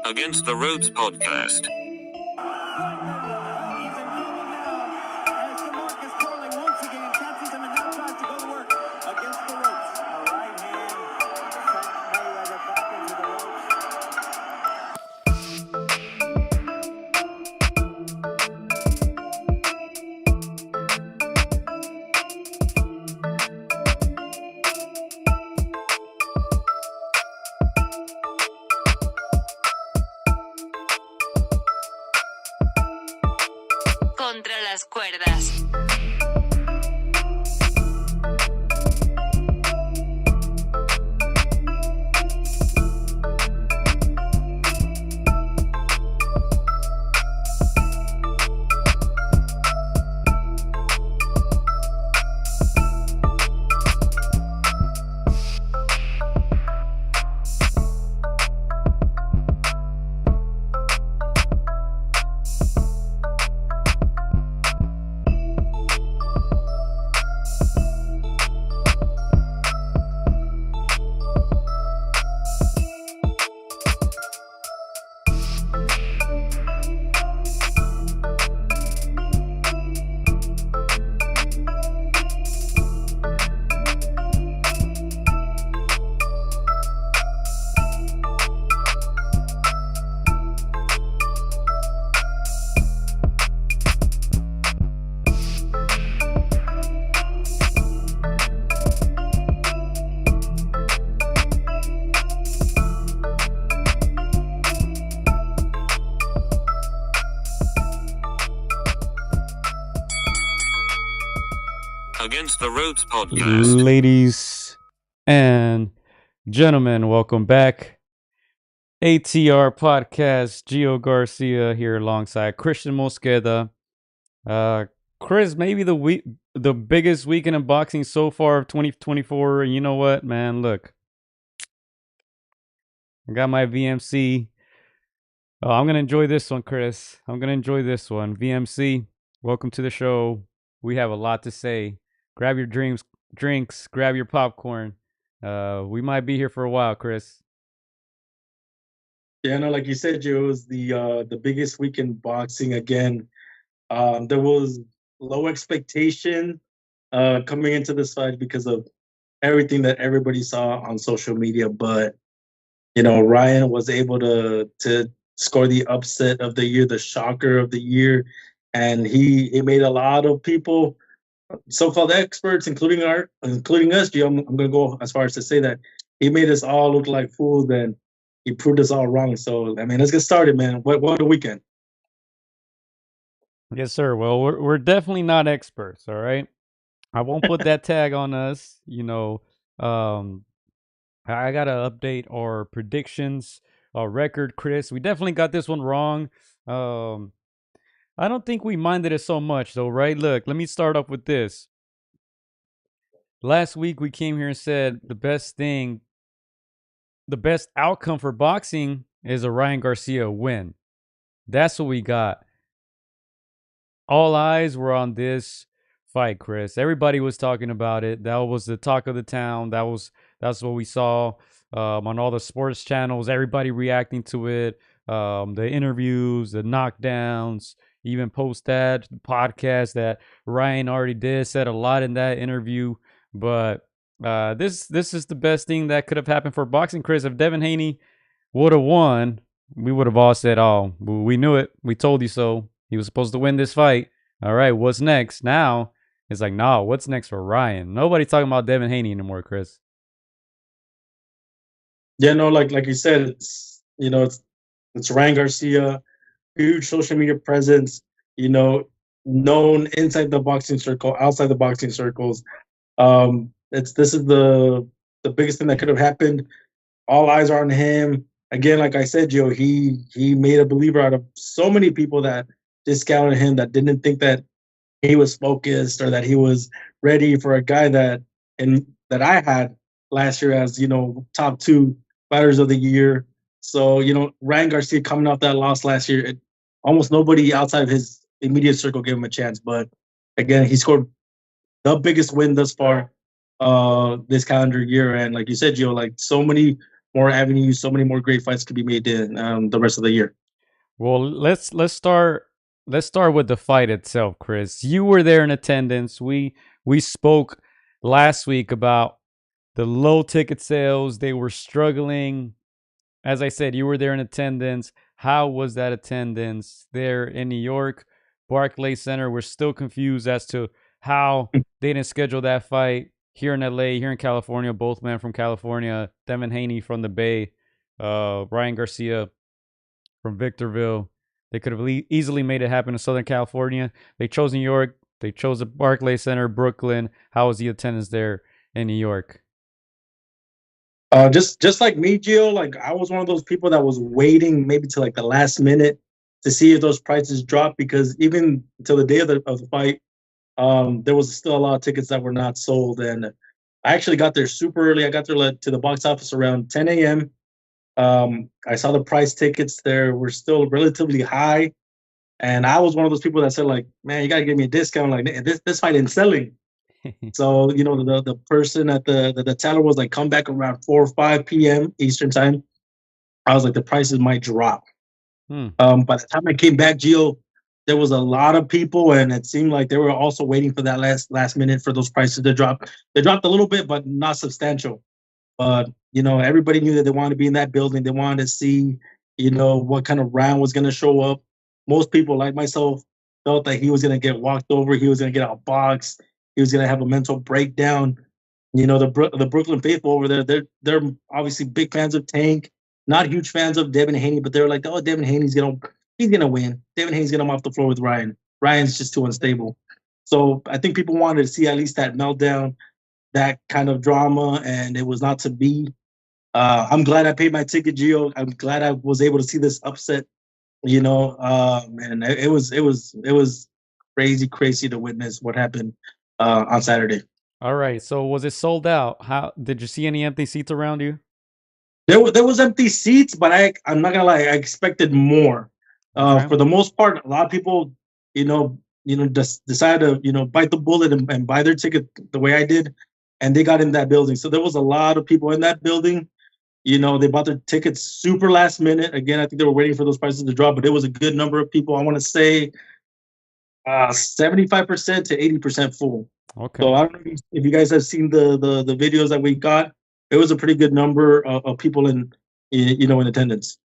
Against the Ropes podcast. Contra las cuerdas. Against the Ropes podcast. Ladies and gentlemen, welcome back. AtR podcast. Gio Garcia here alongside Christian Mosqueda. Chris, maybe the biggest weekend in boxing so far of 2024. And you know what, man? Look, I got my VMC. Oh, I'm gonna enjoy this one, Chris. I'm gonna enjoy this one. VMC, welcome to the show. We have a lot to say. Grab your drinks, grab your popcorn. We might be here for a while, Chris. Yeah, no, like you said, Joe, it was the biggest week in boxing again. There was low expectation coming into this fight because of everything that everybody saw on social media. But Ryan was able to score the upset of the year, the shocker of the year, and he made a lot of people, so-called experts, including us, Gio, I'm going to go as far as to say that he made us all look like fools and he proved us all wrong. So, I mean, let's get started, man. What a weekend. Yes, sir. Well, we're definitely not experts, all right? I won't put that tag on us. I got to update our predictions, our record, Chris. We definitely got this one wrong. I don't think we minded it so much, though, right? Look, let me start off with this. Last week, we came here and said the best outcome for boxing is a Ryan Garcia win. That's what we got. All eyes were on this fight, Chris. Everybody was talking about it. That was the talk of the town. That's what we saw on all the sports channels. Everybody reacting to it. The interviews, the knockdowns. Even post that podcast that Ryan already did, said a lot in that interview. But this is the best thing that could have happened for boxing, Chris. If Devin Haney would have won, we would have all said, "Oh, we knew it. We told you so. He was supposed to win this fight." All right, what's next? Now it's like, no, what's next for Ryan? Nobody talking about Devin Haney anymore, Chris. Yeah, no, like you said, it's Ryan Garcia. Huge social media presence, known inside the boxing circle, outside the boxing circles. This is the biggest thing that could have happened. All eyes are on him. Again, like I said, Joe, he made a believer out of so many people that discounted him, that didn't think that he was focused or that he was ready for a guy that I had last year as, top 2 fighters of the year. So, Ryan Garcia coming off that loss last year, almost nobody outside of his immediate circle gave him a chance. But again, he scored the biggest win thus far this calendar year. And like you said, Gio, like so many more avenues, so many more great fights could be made in the rest of the year. Well, let's start with the fight itself, Chris. You were there in attendance. We spoke last week about the low ticket sales. They were struggling. As I said, you were there in attendance. How was that attendance there in New York? Barclays Center. We're still confused as to how they didn't schedule that fight here in LA, here in California. Both men from California. Devin Haney from the Bay. Ryan Garcia from Victorville. They could have easily made it happen in Southern California. They chose New York. They chose the Barclays Center, Brooklyn. How was the attendance there in New York? Just like me, Gio, like I was one of those people that was waiting maybe to like the last minute to see if those prices dropped, because even till the day of the fight, there was still a lot of tickets that were not sold. And I actually got there super early. I got there to the box office around 10 a.m. I saw the price tickets there were still relatively high. And I was one of those people that said, like, man, you got to give me a discount. Like, this fight ain't selling. So, the person at the teller was like, come back around 4 or 5 p.m. Eastern time. I was like, the prices might drop. By the time I came back, Gio, there was a lot of people, and it seemed like they were also waiting for that last minute for those prices to drop. They dropped a little bit, but not substantial. But, everybody knew that they wanted to be in that building. They wanted to see, what kind of round was going to show up. Most people, like myself, felt that he was going to get walked over. He was going to get outboxed. He was going to have a mental breakdown. The Brooklyn faithful over there, they're obviously big fans of Tank, not huge fans of Devin Haney, but they're like, oh, Devin Haney's gonna win. Devin Haney's gonna come off the floor with Ryan. Ryan's just too unstable. So I think people wanted to see at least that meltdown, that kind of drama, and it was not to be. I'm glad I paid my ticket, Gio. I'm glad I was able to see this upset. And it was crazy to witness what happened on Saturday. All right. So was it sold out? How did you see any empty seats around you? There was empty seats, but I'm not gonna lie, I expected more. Okay. For the most part, a lot of people, just decided to, bite the bullet and buy their ticket the way I did, and they got in that building. So there was a lot of people in that building. They bought their tickets super last minute. Again, I think they were waiting for those prices to drop, but it was a good number of people. I want to say 75% to 80% full. Okay. So I don't know if you guys have seen the videos that we got. It was a pretty good number of people in attendance.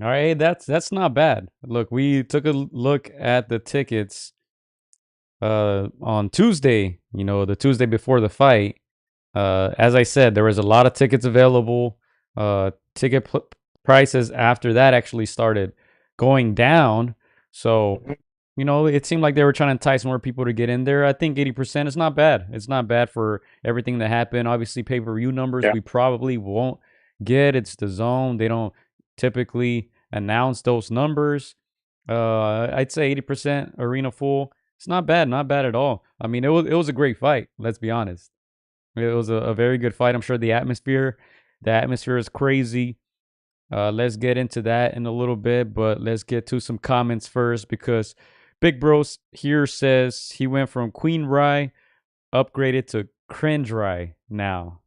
All right, that's not bad. Look, we took a look at the tickets on Tuesday, the Tuesday before the fight. As I said, there was a lot of tickets available. Ticket prices after that actually started going down. So, it seemed like they were trying to entice more people to get in there. I think 80% is not bad. It's not bad for everything that happened. Obviously, pay-per-view numbers we probably won't get. It's the zone. They don't typically announce those numbers. I'd say 80% arena full. It's not bad at all. I mean, it was a great fight. Let's be honest. It was a very good fight. I'm sure the atmosphere is crazy. Let's get into that in a little bit, but let's get to some comments first, because Big Bros here says he went from Queen Rye upgraded to Cringe Rye now.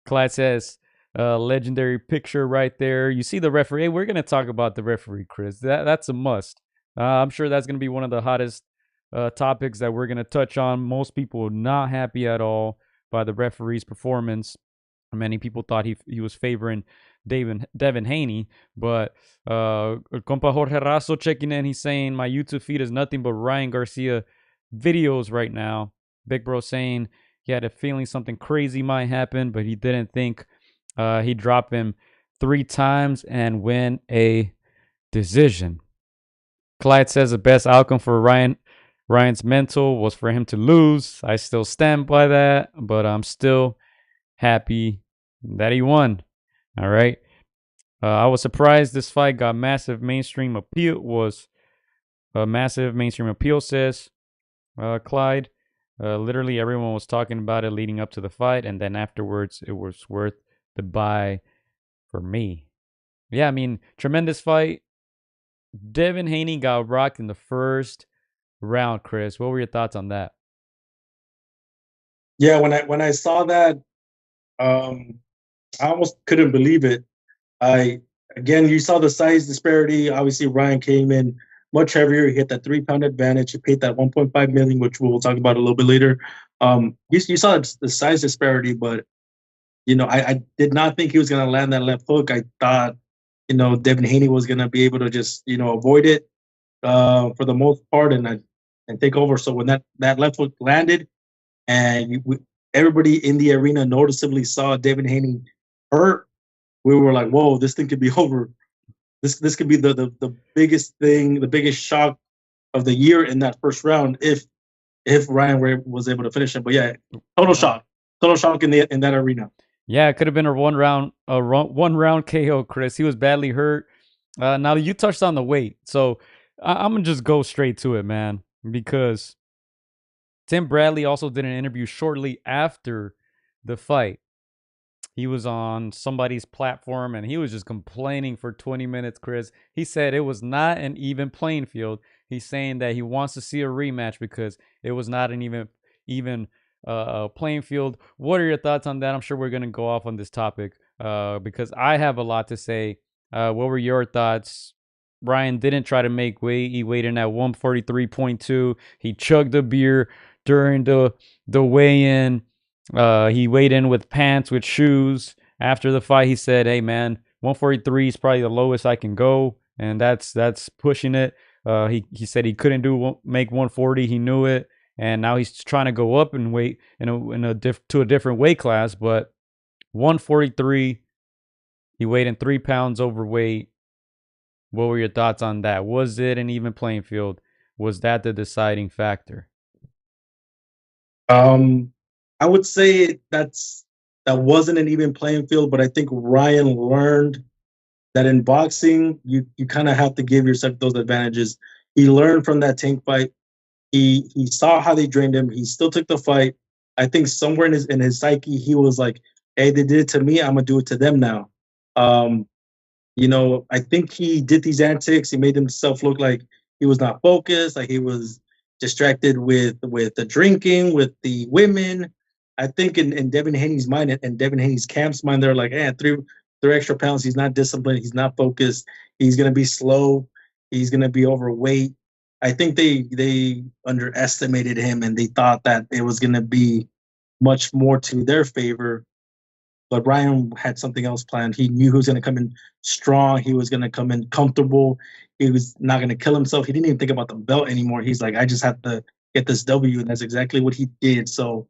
Clyde says, legendary picture right there. You see the referee. Hey, we're going to talk about the referee, Chris. That's a must. I'm sure that's going to be one of the hottest topics that we're going to touch on. Most people not happy at all by the referee's performance. Many people thought he was favoring Devin Haney, but compa Jorge Razo checking in. He's saying my YouTube feed is nothing but Ryan Garcia videos right now. Big Bro saying he had a feeling something crazy might happen, but he didn't think he'd drop him 3 times and win a decision. Clyde says the best outcome for Ryan's mental was for him to lose. I still stand by that, but I'm still happy that he won. All right. I was surprised this fight got massive mainstream appeal. Was a massive mainstream appeal, says Clyde. Literally everyone was talking about it leading up to the fight, and then afterwards it was worth the buy for me. Yeah, I mean, tremendous fight. Devin Haney got rocked in the first round, Chris. What were your thoughts on that? Yeah, when I saw that, I almost couldn't believe it. Again, you saw the size disparity. Obviously, Ryan came in much heavier. He hit that 3 pound advantage. He paid that 1.5 million, which we'll talk about a little bit later. You saw the size disparity, but I did not think he was going to land that left hook. I thought, Devin Haney was going to be able to just, avoid it for the most part and take over. So when that left hook landed, and everybody in the arena noticeably saw Devin Haney hurt, we were like, "Whoa, this thing could be over. This could be the biggest thing, the biggest shock of the year in that first round if Ryan was able to finish it." But yeah, total shock in that arena. Yeah, it could have been a one round KO, Chris. He was badly hurt. Now you touched on the weight, so I'm gonna just go straight to it, man, because Tim Bradley also did an interview shortly after the fight. He was on somebody's platform and he was just complaining for 20 minutes, Chris. He said it was not an even playing field. He's saying that he wants to see a rematch because it was not an even playing field. What are your thoughts on that? I'm sure we're going to go off on this topic because I have a lot to say. What were your thoughts? Ryan didn't try to make weight. He weighed in at 143.2. He chugged a beer during the weigh-in. He weighed in with pants, with shoes. After the fight, he said, "Hey man, 143 is probably the lowest I can go, and that's pushing it." He said he couldn't make 140. He knew it, and now he's trying to go up in weight to a different weight class. But 143, he weighed in 3 pounds overweight. What were your thoughts on that? Was it an even playing field? Was that the deciding factor? I would say that wasn't an even playing field, but I think Ryan learned that in boxing, you kind of have to give yourself those advantages. He learned from that Tank fight. He saw how they drained him. He still took the fight. I think somewhere in his psyche, he was like, "Hey, they did it to me. I'm gonna do it to them now." I think he did these antics. He made himself look like he was not focused, like he was distracted with the drinking, with the women. I think in Devin Haney's mind and Devin Haney's camp's mind, they're like, three extra pounds. He's not disciplined. He's not focused. He's gonna be slow. He's gonna be overweight. I think they underestimated him and they thought that it was gonna be much more to their favor. But Ryan had something else planned. He knew he was going to come in strong. He was going to come in comfortable. He was not going to kill himself. He didn't even think about the belt anymore. He's like, I just have to get this W, and that's exactly what he did. So,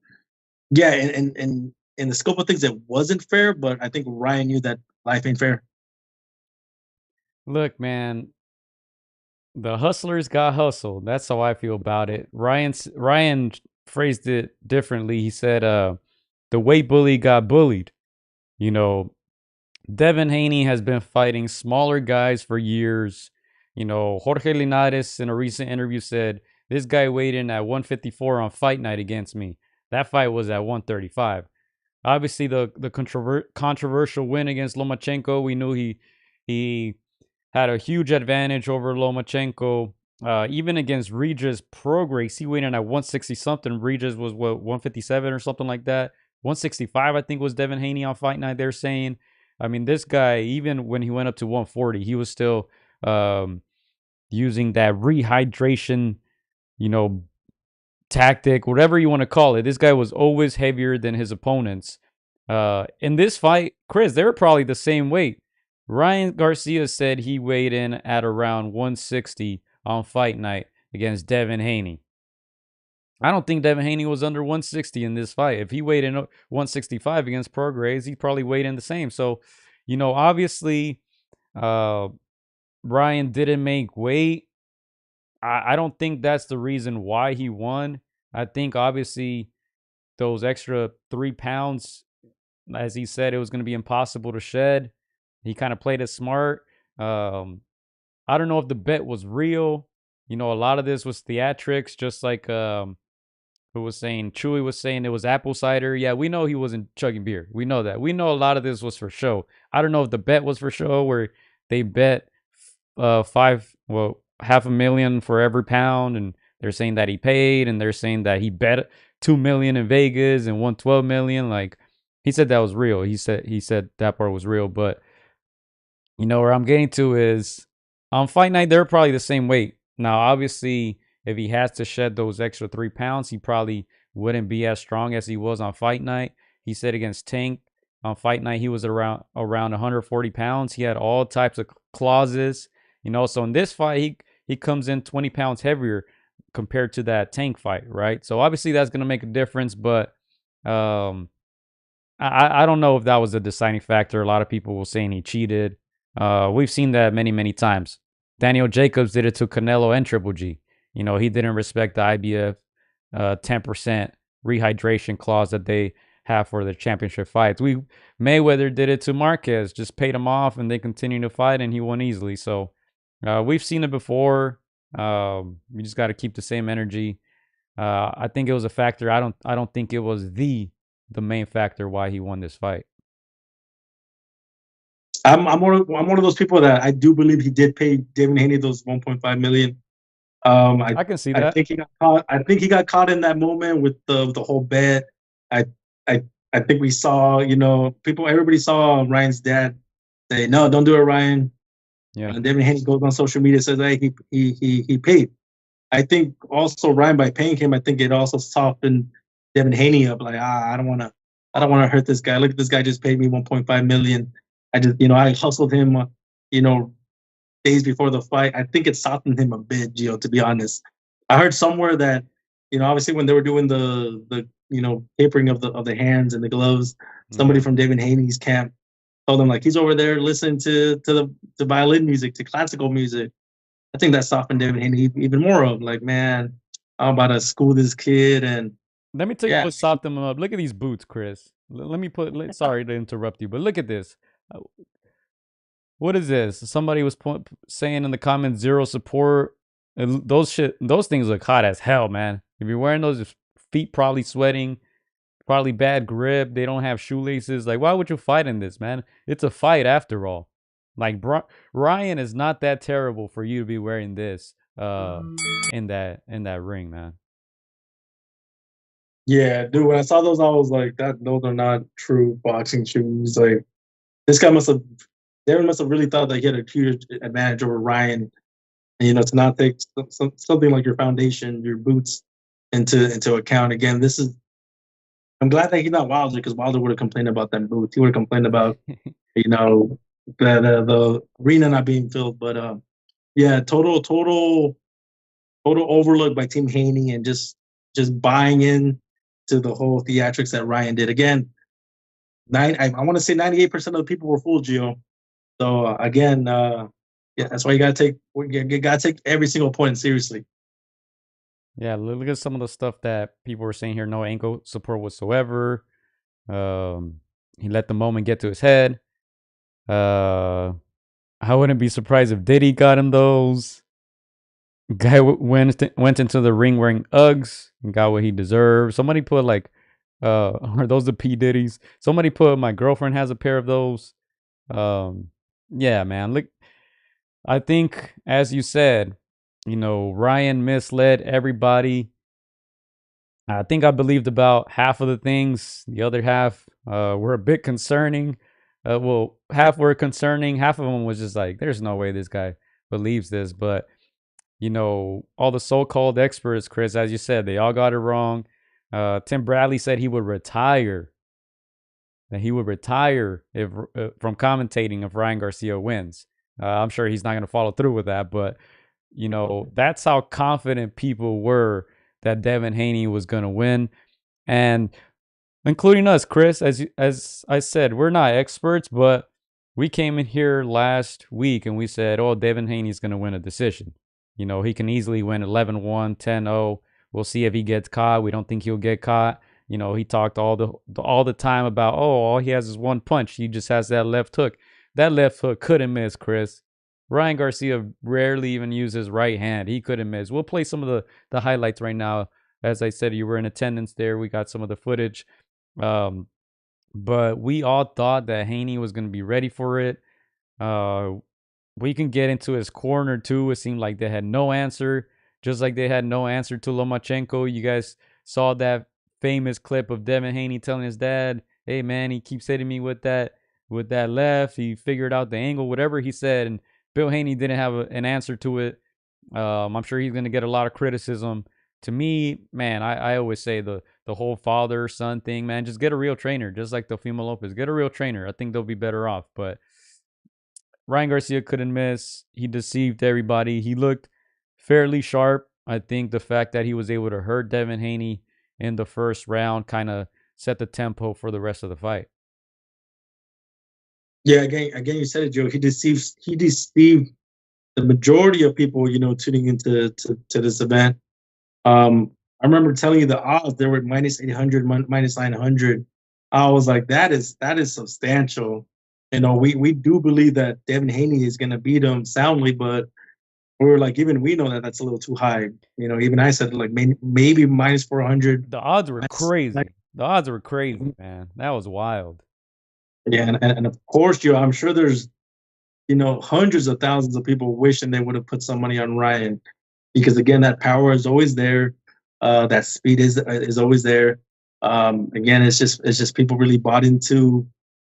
yeah, and in the scope of things, it wasn't fair, but I think Ryan knew that life ain't fair. Look, man, the hustlers got hustled. That's how I feel about it. Ryan phrased it differently. He said, the weight bully got bullied. Devin Haney has been fighting smaller guys for years. Jorge Linares in a recent interview said, this guy weighed in at 154 on fight night against me. That fight was at 135. Obviously, the controversial win against Lomachenko, we knew he had a huge advantage over Lomachenko. Even against Regis Prograis, he weighed in at 160-something. Regis was, 157 or something like that? 165, I think, was Devin Haney on fight night, they're saying. I mean, this guy, even when he went up to 140, he was still using that rehydration, tactic, whatever you want to call it. This guy was always heavier than his opponents. In this fight, Chris, they were probably the same weight. Ryan Garcia said he weighed in at around 160 on fight night against Devin Haney. I don't think Devin Haney was under 160 in this fight. If he weighed in 165 against Prograis, he probably weighed in the same. So, obviously, Ryan didn't make weight. I don't think that's the reason why he won. I think, obviously, those extra 3 pounds, as he said, it was going to be impossible to shed. He kind of played it smart. I don't know if the bet was real. A lot of this was theatrics, just like who was saying, Chewy was saying it was apple cider. Yeah, we know he wasn't chugging beer. We know that. We know a lot of this was for show. I don't know if the bet was for show, where they bet $500,000 for every pound, and they're saying that he paid, and they're saying that he bet $2 million in Vegas and won $12 million. Like, He said that was real. He said that part was real. But where I'm getting to is on fight night they're probably the same weight. Now, obviously, if he has to shed those extra 3 pounds, he probably wouldn't be as strong as he was on fight night. He said against Tank on fight night he was around 140 pounds. He had all types of clauses. So in this fight he comes in 20 pounds heavier compared to that Tank fight, right? So obviously that's going to make a difference, but I don't know if that was a deciding factor. A lot of people were saying he cheated. We've seen that many, many times. Daniel Jacobs did it to Canelo and Triple G. He didn't respect the IBF 10% rehydration clause that they have for the championship fights. Mayweather did it to Marquez, just paid him off, and they continued to fight, and he won easily. So we've seen it before. You just got to keep the same energy. I think it was a factor. I don't think it was the main factor why he won this fight. I'm one of those people that I do believe he did pay Devin Haney those 1.5 million. I can see that. I think he got caught. I think he got caught in that moment with the whole bet. I think we saw, everybody saw Ryan's dad say, "No, don't do it, Ryan." Yeah. And Devin Haney goes on social media, says, "Hey, he paid." I think also Ryan, by paying him, I think it also softened Devin Haney up. Like, I don't want to hurt this guy. Look at this guy just paid me 1.5 million. I just, I hustled him, days before the fight. I think it softened him a bit, Gio, to be honest. I heard somewhere that, obviously when they were doing the tapering of the hands and the gloves, somebody from Devin Haney's camp told him, like, he's over there listening to violin music, to classical music. I think that softened Devin Haney even more of, like, man, I'm about to school this kid. And let me tell you what softened him up. Look at these boots, Chris. Let me sorry to interrupt you, but look at this. What is this? Somebody was saying in the comments, zero support. Those things look hot as hell, man. If you're wearing those, your feet probably sweating, probably bad grip. They don't have shoelaces. Like, why would you fight in this, man? It's a fight after all. Like, Ryan is not that terrible for you to be wearing this in that ring, man. Yeah, dude, when I saw those, I was like, those are not true boxing shoes. Like, this guy Devin must have really thought that he had a huge advantage over Ryan. And, to not take something like your foundation, your boots into account. Again, I'm glad that he's not Wilder, because Wilder would have complained about them boots. He would have complained about, the arena not being filled. But yeah, total overlook by Team Haney, and just buying in to the whole theatrics that Ryan did. Again, I want to say 98% of the people were fooled, Gio. So again, that's why you gotta take every single point seriously. Yeah, look at some of the stuff that people were saying here. No ankle support whatsoever. He let the moment get to his head. I wouldn't be surprised if Diddy got him those. Guy went into the ring wearing Uggs and got what he deserved. Somebody put like, are those the P Diddy's? Somebody put, my girlfriend has a pair of those. Yeah, man. Look, I think, as you said, Ryan misled everybody. I think I believed about half of the things. The other half were a bit concerning. Well, half were concerning. Half of them was just like, there's no way this guy believes this. But, all the so-called experts, Chris, as you said, they all got it wrong. Tim Bradley said he would retire. That he would retire if from commentating if Ryan Garcia wins. I'm sure he's not going to follow through with that, but that's how confident people were that Devin Haney was going to win, and including us, Chris. As I said, we're not experts, but we came in here last week and we said, "Oh, Devin Haney's going to win a decision. He can easily win 11-1, 10-0. We'll see if he gets caught. We don't think he'll get caught." He talked all the time about, all he has is one punch. He just has that left hook. That left hook couldn't miss, Chris. Ryan Garcia rarely even uses his right hand. He couldn't miss. We'll play some of the highlights right now. As I said, you were in attendance there. We got some of the footage. But we all thought that Haney was going to be ready for it. We can get into his corner, too. It seemed like they had no answer, just like they had no answer to Lomachenko. You guys saw that famous clip of Devin Haney telling his dad, hey man, he keeps hitting me with that left. He figured out the angle, whatever he said, and Bill Haney didn't have an answer to it. I'm sure he's gonna get a lot of criticism. To me, man, I always say the whole father son thing, man, just get a real trainer, just like Teofimo Lopez. Get a real trainer. I think they'll be better off. But Ryan Garcia couldn't miss. He deceived everybody. He looked fairly sharp. I think the fact that he was able to hurt Devin Haney in the first round kind of set the tempo for the rest of the fight. Yeah, again, you said it, Joe. He deceived the majority of people, tuning into to this event. I remember telling you the odds, they were minus 800, minus 900. I was like, that is substantial. We do believe that Devin Haney is going to beat him soundly, but we were like, even we know that that's a little too high. Even I said like maybe minus 400. The odds were crazy. The odds were crazy, man. That was wild. Yeah, and of course, Joe, I'm sure there's hundreds of thousands of people wishing they would have put some money on Ryan, because again, that power is always there. That speed is always there. Again, it's just people really bought into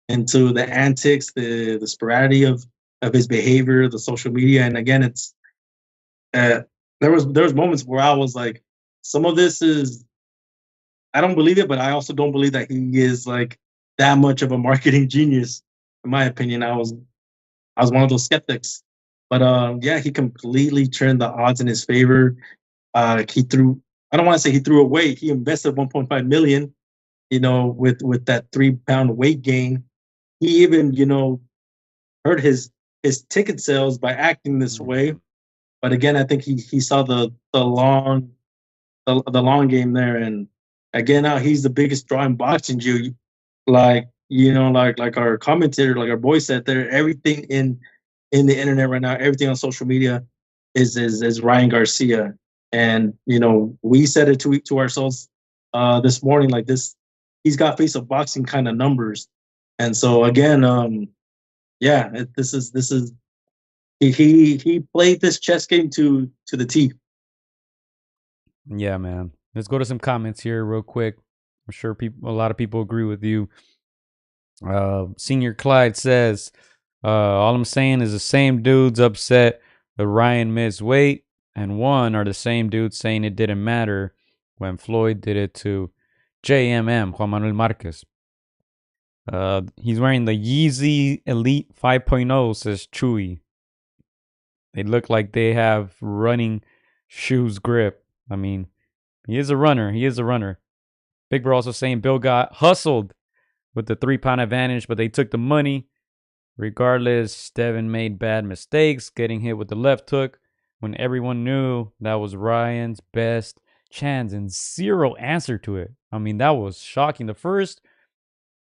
the antics, the sporadity of his behavior, the social media, and again, it's there was moments where I was like, some of this is, I don't believe it, but I also don't believe that he is like that much of a marketing genius. In my opinion, I was one of those skeptics. But yeah, he completely turned the odds in his favor. He threw, I don't want to say he threw away. He invested 1.5 million, with that 3-pound weight gain. He even, hurt his ticket sales by acting this way. But again, I think he saw the long game there, and again, now he's the biggest draw in boxing. Like our commentator, like our boy said there, everything in the internet right now, everything on social media is Ryan Garcia. And we said it to ourselves this morning, like this, he's got face of boxing kind of numbers. And so again, yeah, this is he played this chess game to the teeth. Yeah, man. Let's go to some comments here real quick. I'm sure a lot of people agree with you. Senior Clyde says, all I'm saying is the same dudes upset that Ryan missed weight and won are the same dudes saying it didn't matter when Floyd did it to JMM, Juan Manuel Marquez. He's wearing the Yeezy Elite 5.0, says Chewy. They look like they have running shoes grip. I mean, he is a runner. Big Bro also saying Bill got hustled with the 3-pound advantage, but they took the money. Regardless, Devin made bad mistakes, getting hit with the left hook when everyone knew that was Ryan's best chance, and zero answer to it. I mean, that was shocking. The first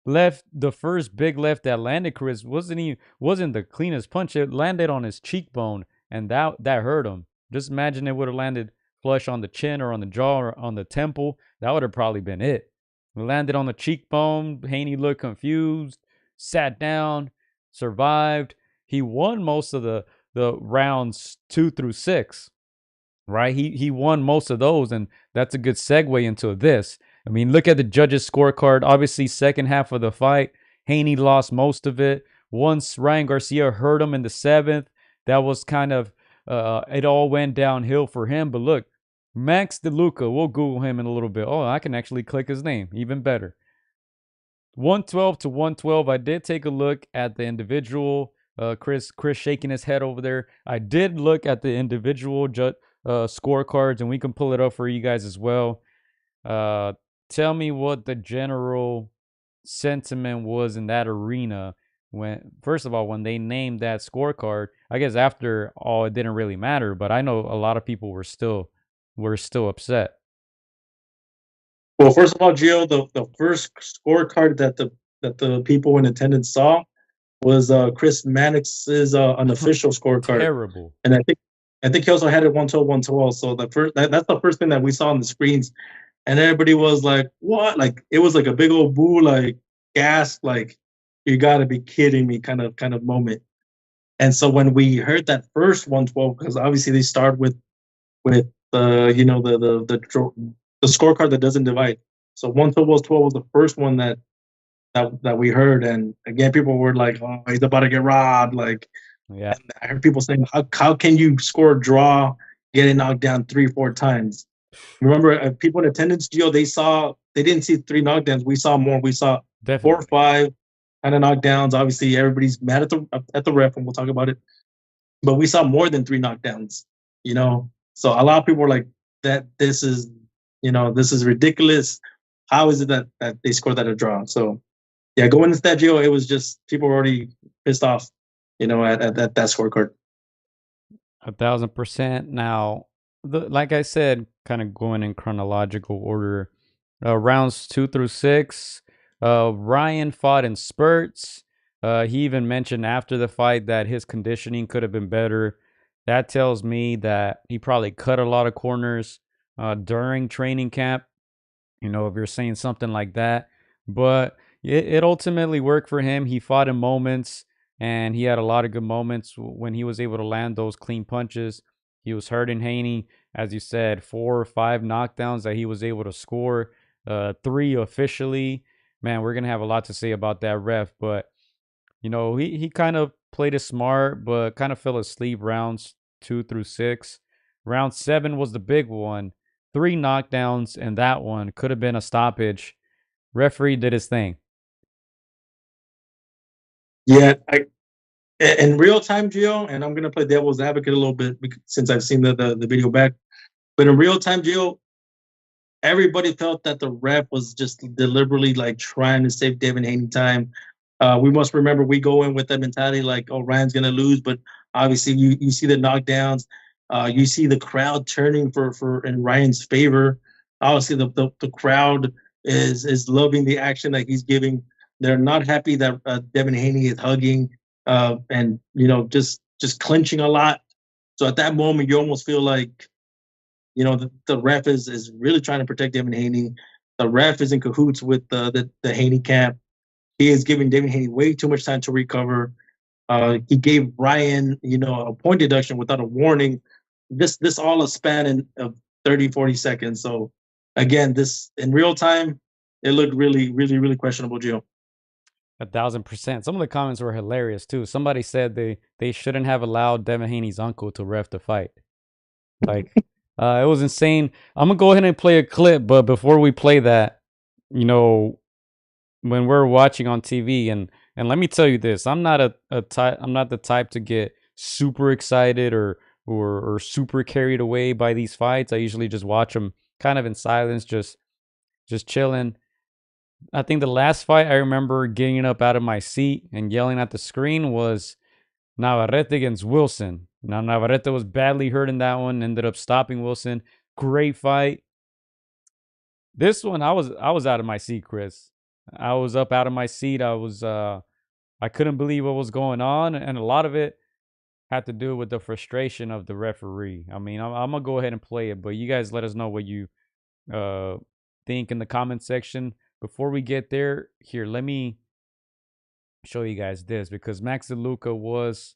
big left that landed, Chris, wasn't the cleanest punch. It landed on his cheekbone, and that hurt him. Just imagine it would have landed flush on the chin or on the jaw or on the temple. That would have probably been it. It landed on the cheekbone. Haney looked confused, sat down, survived. He won most of the rounds 2 through 6, right? He won most of those, and that's a good segue into this. I mean, look at the judges' scorecard. Obviously, second half of the fight, Haney lost most of it. Once Ryan Garcia hurt him in the 7th, that was kind of, it all went downhill for him. But look, Max DeLuca, we'll Google him in a little bit. Oh, I can actually click his name, even better. 112 to 112. I did take a look at the individual. Chris shaking his head over there. I did look at the individual scorecards, and we can pull it up for you guys as well. Tell me what the general sentiment was in that arena first of all, when they named that scorecard. I guess after all, it didn't really matter, but I know a lot of people were still upset. Well, first of all, Gio, the first scorecard that the people in attendance saw was Chris Mannix's unofficial scorecard. Terrible. And I think he also had it 112-112. So that's the first thing that we saw on the screens, and everybody was like, "What?" Like it was like a big old boo, like gasp, like you got to be kidding me, kind of moment. And so when we heard that first 112, because obviously they start with the the scorecard that doesn't divide. So 112 was the first one that that we heard. And again, people were like, "Oh, he's about to get robbed." Like, Yeah. and I heard people saying, "How can you score a draw, getting knocked down 3-4 times?" Remember, people in attendance, Gio, they didn't see 3 knockdowns. We saw more. We saw 4 Definitely. or 5 kind of knockdowns. Obviously, everybody's mad at the ref, and we'll talk about it. But we saw more than 3 knockdowns. You know, so a lot of people were like, "That this is, this is ridiculous. How is it that they scored that a draw?" So yeah, going into that, Gio, it was just people were already pissed off, at that scorecard. 1,000%. Now, like I said, kind of going in chronological order, rounds 2 through 6. Ryan fought in spurts. He even mentioned after the fight that his conditioning could have been better. That tells me that he probably cut a lot of corners during training camp. If you're saying something like that, but it ultimately worked for him. He fought in moments, and he had a lot of good moments when he was able to land those clean punches. He was hurting Haney, as you said, 4 or 5 knockdowns that he was able to score, 3 officially. Man, we're gonna have a lot to say about that ref, but he kind of played it smart, but kind of fell asleep rounds 2 through 6. Round 7 was the big one. 3 knockdowns, and that one could have been a stoppage. Referee did his thing. Yeah, in real time, Gio, and I'm gonna play devil's advocate a little bit since I've seen the video back. But in real time, Gio, everybody felt that the ref was just deliberately like trying to save Devin Haney time. We must remember we go in with that mentality like, oh, Ryan's gonna lose, but obviously you see the knockdowns, you see the crowd turning for in Ryan's favor. Obviously the crowd is loving the action that he's giving. They're not happy that Devin Haney is hugging and just clinching a lot. So at that moment, you almost feel like the ref is really trying to protect Devin Haney. The ref is in cahoots with the Haney camp. He is giving Devin Haney way too much time to recover. He gave Ryan, a point deduction without a warning. This all a span of 30, 40 seconds. So again, this in real time, it looked really, really, really questionable, Gio. 1,000%. Some of the comments were hilarious too. Somebody said they shouldn't have allowed Devin Haney's uncle to ref the fight. Like, it was insane. I'm gonna go ahead and play a clip, but before we play that, when we're watching on TV, and let me tell you this, I'm not I'm not the type to get super excited or super carried away by these fights. I usually just watch them kind of in silence, just chilling. I think the last fight I remember getting up out of my seat and yelling at the screen was Navarrete against Wilson. Now, Navarrete was badly hurt in that one, ended up stopping Wilson. Great fight. This one, I was out of my seat, Chris. I was up out of my seat. I couldn't believe what was going on, and a lot of it had to do with the frustration of the referee. I mean, I'm gonna go ahead and play it, but you guys let us know what you think in the comment section. Before we get there, here, let me show you guys this, because Max DeLuca was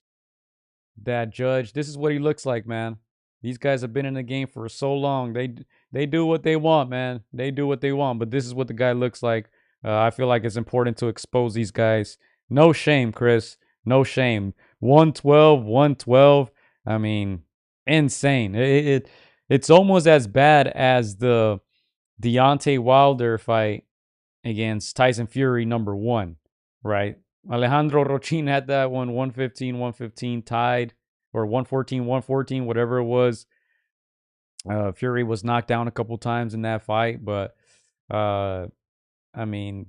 that judge. This is what he looks like, man. These guys have been in the game for so long. They do what they want, man. They do what they want, but this is what the guy looks like. I feel like it's important to expose these guys. No shame, Chris. No shame. 112. I mean, insane. It's almost as bad as the Deontay Wilder fight against Tyson Fury #1, right? Alejandro Rochin had that one, 115 tied, or 114, whatever it was. Fury was knocked down a couple times in that fight, but I mean,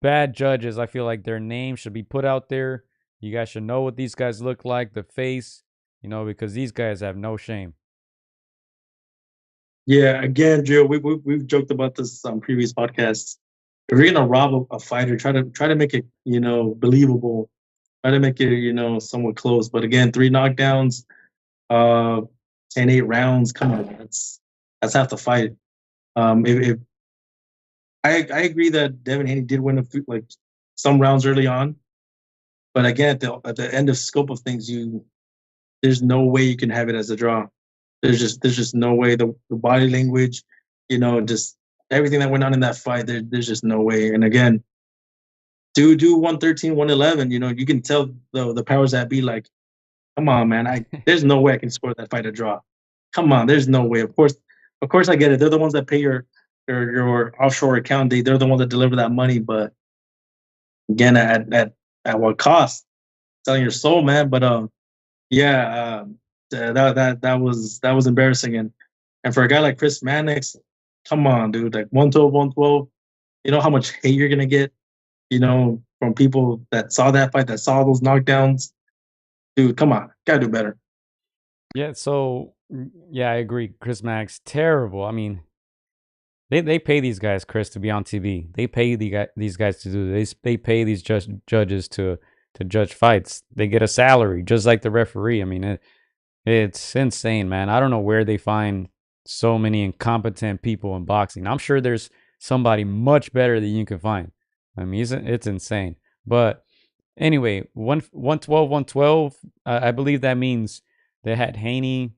bad judges. I feel like their name should be put out there. You guys should know what these guys look like, the face, because these guys have no shame. Yeah, again, Joe, we've joked about this on previous podcasts. If you're gonna rob a fighter, try to make it believable. Try to make it somewhat close. But again, 3 knockdowns, 10-8 rounds. Come on, that's half the fight. If I agree that Devin Haney did win some rounds early on, but again, at the end of scope of things, there's no way you can have it as a draw. There's just no way. The body language, just everything that went on in that fight. There's just no way. And again, do 113, 111. You know, you can tell the powers that be like, come on, man. There's no way I can score that fight a draw. Come on, there's no way. Of course, I get it. They're the ones that pay your offshore account. They're the ones that deliver that money. But again, at what cost? Selling your soul, man. But yeah, that was embarrassing. And for a guy like Chris Mannix, come on, dude. Like 112, 112. You know how much hate you're gonna get. You know, from people that saw that fight, that saw those knockdowns. Dude, come on, gotta do better. Yeah, so yeah, I agree. Chris Max, terrible. I mean, they pay these guys, Chris, to be on TV. They pay these guys to do this. They pay these judges to judge fights. They get a salary, just like the referee. I mean, it's insane, man. I don't know where they find so many incompetent people in boxing. I'm sure there's somebody much better that you can find. I mean, it's insane. But anyway, 112, 112. I believe that means they had Haney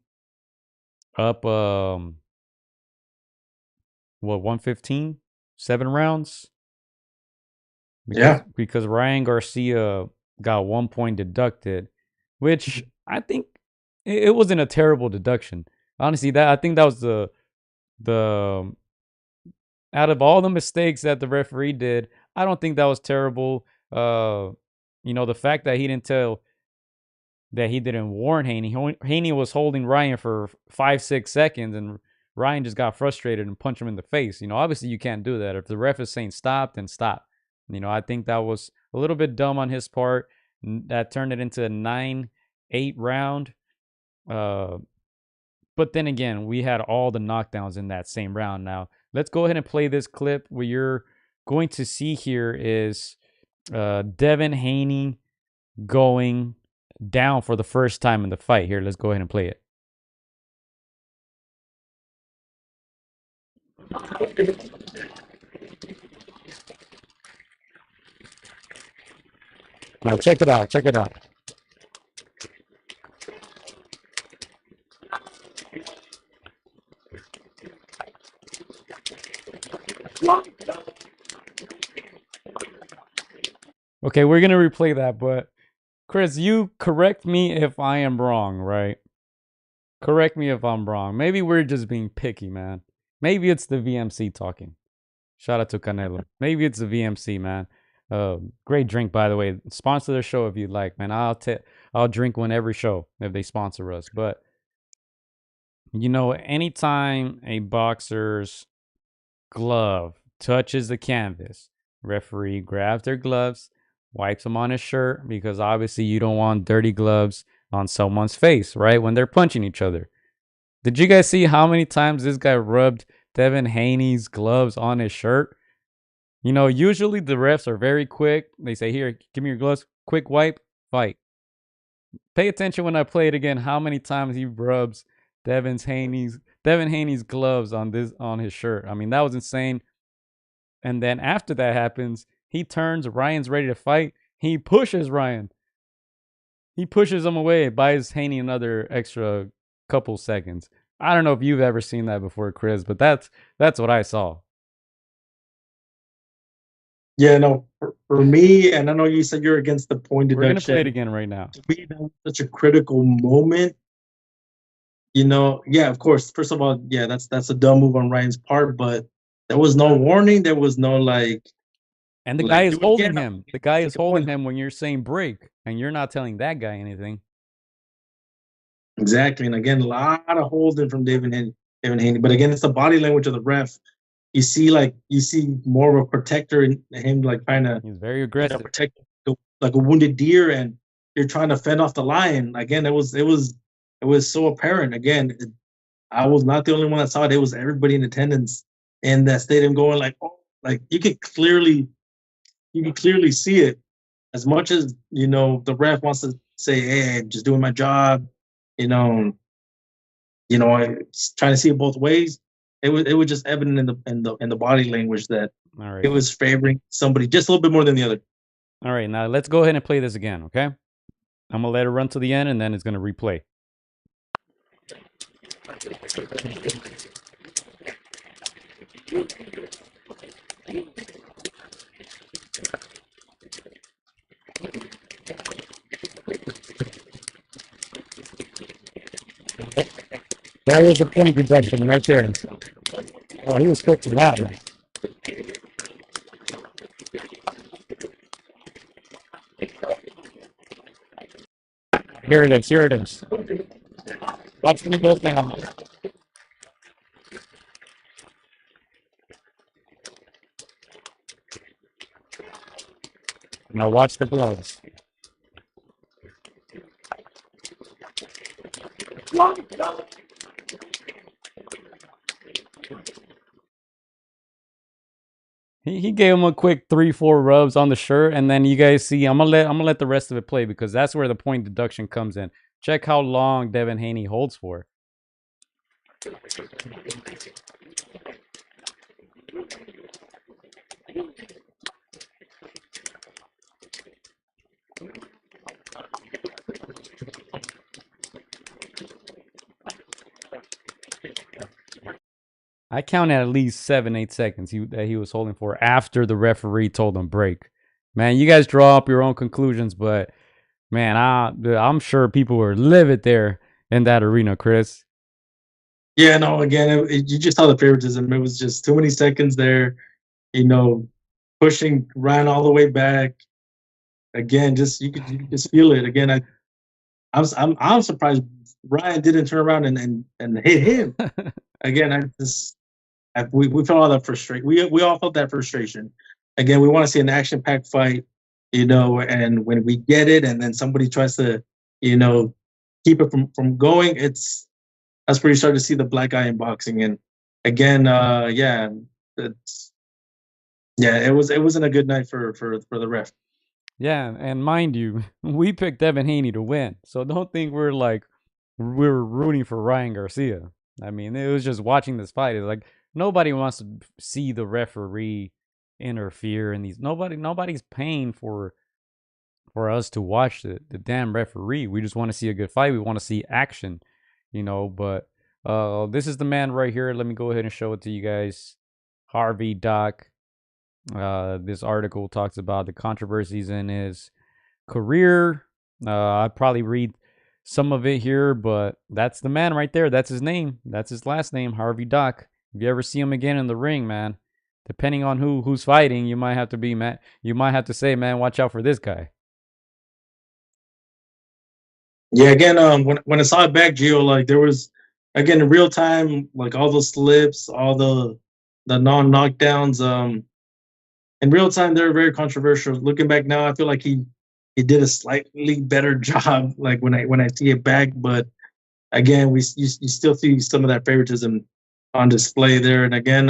up, 115, 7 rounds. Because Ryan Garcia got 1 point deducted, which I think it wasn't a terrible deduction. Honestly, I think that was the out of all the mistakes that the referee did, I don't think that was terrible. You know, the fact that he didn't warn Haney. Haney was holding Ryan for 5-6 seconds, and Ryan just got frustrated and punched him in the face. You know, obviously you can't do that. If the ref is saying stop, then stop. You know, I think that was a little bit dumb on his part. That turned it into a 9-8 round. But then again, we had all the knockdowns in that same round. Now, let's go ahead and play this clip. What you're going to see here is Devin Haney going down for the first time in the fight. Here, let's go ahead and play it. Now check it out. Check it out. Okay, we're gonna replay that, but Chris, you correct me if I am wrong, right? Correct me if I'm wrong. Maybe we're just being picky, man. Maybe it's the VMC talking. Shout out to Canelo. Maybe it's the VMC, man. Great drink, by the way. Sponsor their show if you'd like, man. I'll drink one every show if they sponsor us. But you know, anytime a boxer's glove touches the canvas, referee grabs their gloves, wipes them on his shirt, because obviously you don't want dirty gloves on someone's face, right? When they're punching each other. Did you guys see how many times this guy rubbed Devin Haney's gloves on his shirt? You know, usually the refs are very quick. They say, here, give me your gloves. Quick wipe, fight. Pay attention when I play it again, how many times he rubs Devin Haney's gloves on his shirt. I mean, that was insane. And then after that happens, he turns, Ryan's ready to fight. He pushes Ryan. He pushes him away, buys Haney another extra couple seconds. I don't know if you've ever seen that before, Chris, but that's what I saw. Yeah, no, for me, and I know you said you're against the point deduction. We're going to play it again right now. To me, that was such a critical moment. You know, yeah, of course. First of all, yeah, that's a dumb move on Ryan's part, but there was no warning. There was no like. And the guy is holding him. The guy is holding him when you're saying break, and you're not telling that guy anything. Exactly, and again, a lot of holding from Devin Haney. But again, it's the body language of the ref. You see more of a protector in him, like trying to. He's very aggressive, protect like a wounded deer, and you're trying to fend off the lion. Again, it was so apparent. Again, I was not the only one that saw it. It was everybody in attendance in that stadium going like, oh, like you could clearly see it. As much as, you know, the ref wants to say, hey, I'm just doing my job, you know, I'm trying to see it both ways. It was just evident in the body language that it was favoring somebody just a little bit more than the other. All right, now let's go ahead and play this again, okay? I'm gonna let it run to the end, and then it's gonna replay. That was the point deduction right there. Oh, he was quick to that one. Here it is. Here it is. Watch me go now. Now watch the gloves. He gave him a quick 3-4 rubs on the shirt, and then you guys see. I'm gonna let the rest of it play because that's where the point deduction comes in. Check how long Devin Haney holds for. I counted at least 7-8 seconds that he was holding for after the referee told him break. Man, you guys draw up your own conclusions, but man, I'm sure people were livid there in that arena, Chris. Yeah, no, again, you just saw the favoritism. It was just too many seconds there, pushing Ryan all the way back. Again, you could just feel it. Again, I'm surprised Ryan didn't turn around and hit him. Again, we felt all that frustration. We all felt that frustration. Again, we want to see an action-packed fight, and when we get it, and then somebody tries to, keep it from going, that's where you start to see the black eye in boxing. And again, it wasn't a good night for the ref. Yeah, and mind you, we picked Devin Haney to win, so don't think we're rooting for Ryan Garcia. I mean, it was just watching this fight. It's like nobody wants to see the referee interfere in these. Nobody's paying for us to watch the damn referee. We just want to see a good fight. We want to see action, But this is the man right here. Let me go ahead and show it to you guys. Harvey Doc. This article talks about the controversies in his career. I probably read some of it here, but that's the man right there. That's his name. That's his last name, Harvey Doc. If you ever see him again in the ring, man, depending on who's fighting, you might have to say, man, watch out for this guy. Yeah, again, when I saw it back, Gio, there was, again, in real time, all those slips, all the non-knockdowns, in real time, they're very controversial. Looking back now, I feel like he did a slightly better job, when I see it back. But again, you still see some of that favoritism on display there. And again,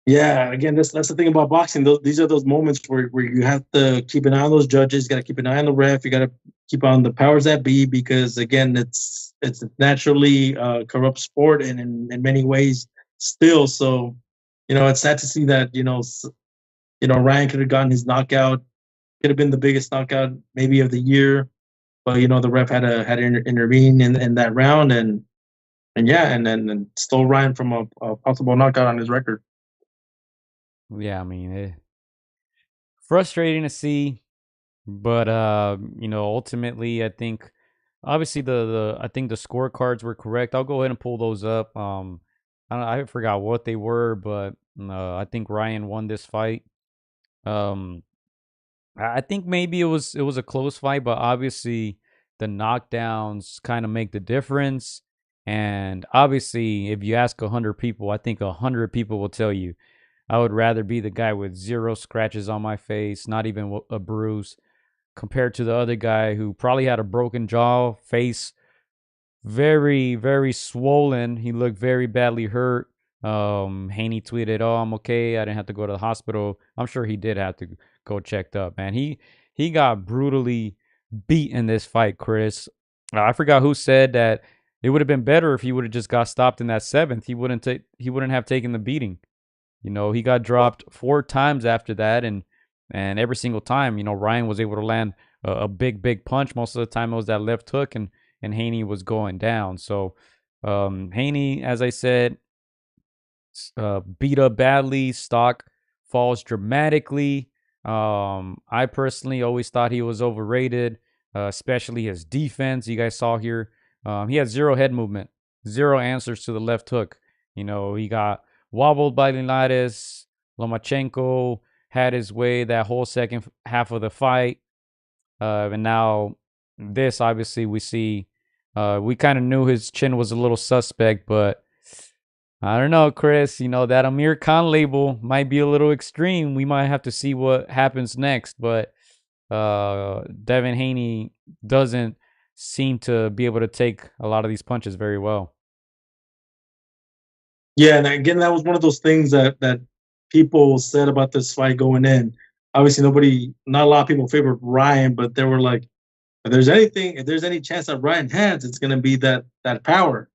again, that's the thing about boxing. These are those moments where you have to keep an eye on those judges. You got to keep an eye on the ref. You got to keep on the powers that be, because again, it's naturally corrupt sport, and in many ways still. So, it's sad to see that Ryan could have gotten his knockout. Could have been the biggest knockout maybe of the year, but the ref had to intervene in that round, and stole Ryan from a possible knockout on his record. Yeah, I mean, frustrating to see, but ultimately, I think obviously I think the scorecards were correct. I'll go ahead and pull those up. I forgot what they were, but I think Ryan won this fight. I think maybe it was a close fight, but obviously the knockdowns kind of make the difference. And obviously, if you ask 100 people, I think 100 people will tell you, I would rather be the guy with 0 scratches on my face, not even a bruise, compared to the other guy who probably had a broken jaw, face very, very swollen. He looked very badly hurt. Haney tweeted, "Oh, I'm okay. I didn't have to go to the hospital." I'm sure he did have to go checked up, man. He got brutally beat in this fight, Chris. I forgot who said that it would have been better if he would have just got stopped in that 7th. He wouldn't have taken the beating. He got dropped 4 times after that, and every single time, Ryan was able to land a big punch. Most of the time it was that left hook, and Haney was going down. So Haney, as I said, beat up badly. Stock falls dramatically. I personally always thought he was overrated, especially his defense. You guys saw here He had zero head movement, zero answers to the left hook. You know, he got wobbled by Leonard. Lomachenko had his way that whole second half of the fight. And now this, obviously, we see, we kind of knew his chin was a little suspect, but I don't know, Chris. You know, that Amir Khan label might be a little extreme. We might have to see what happens next, but Devin Haney doesn't seem to be able to take a lot of these punches very well. Yeah, and again, that was one of those things that people said about this fight going in. Obviously, not a lot of people favored Ryan, but they were like, if there's any chance that Ryan has, it's going to be that power.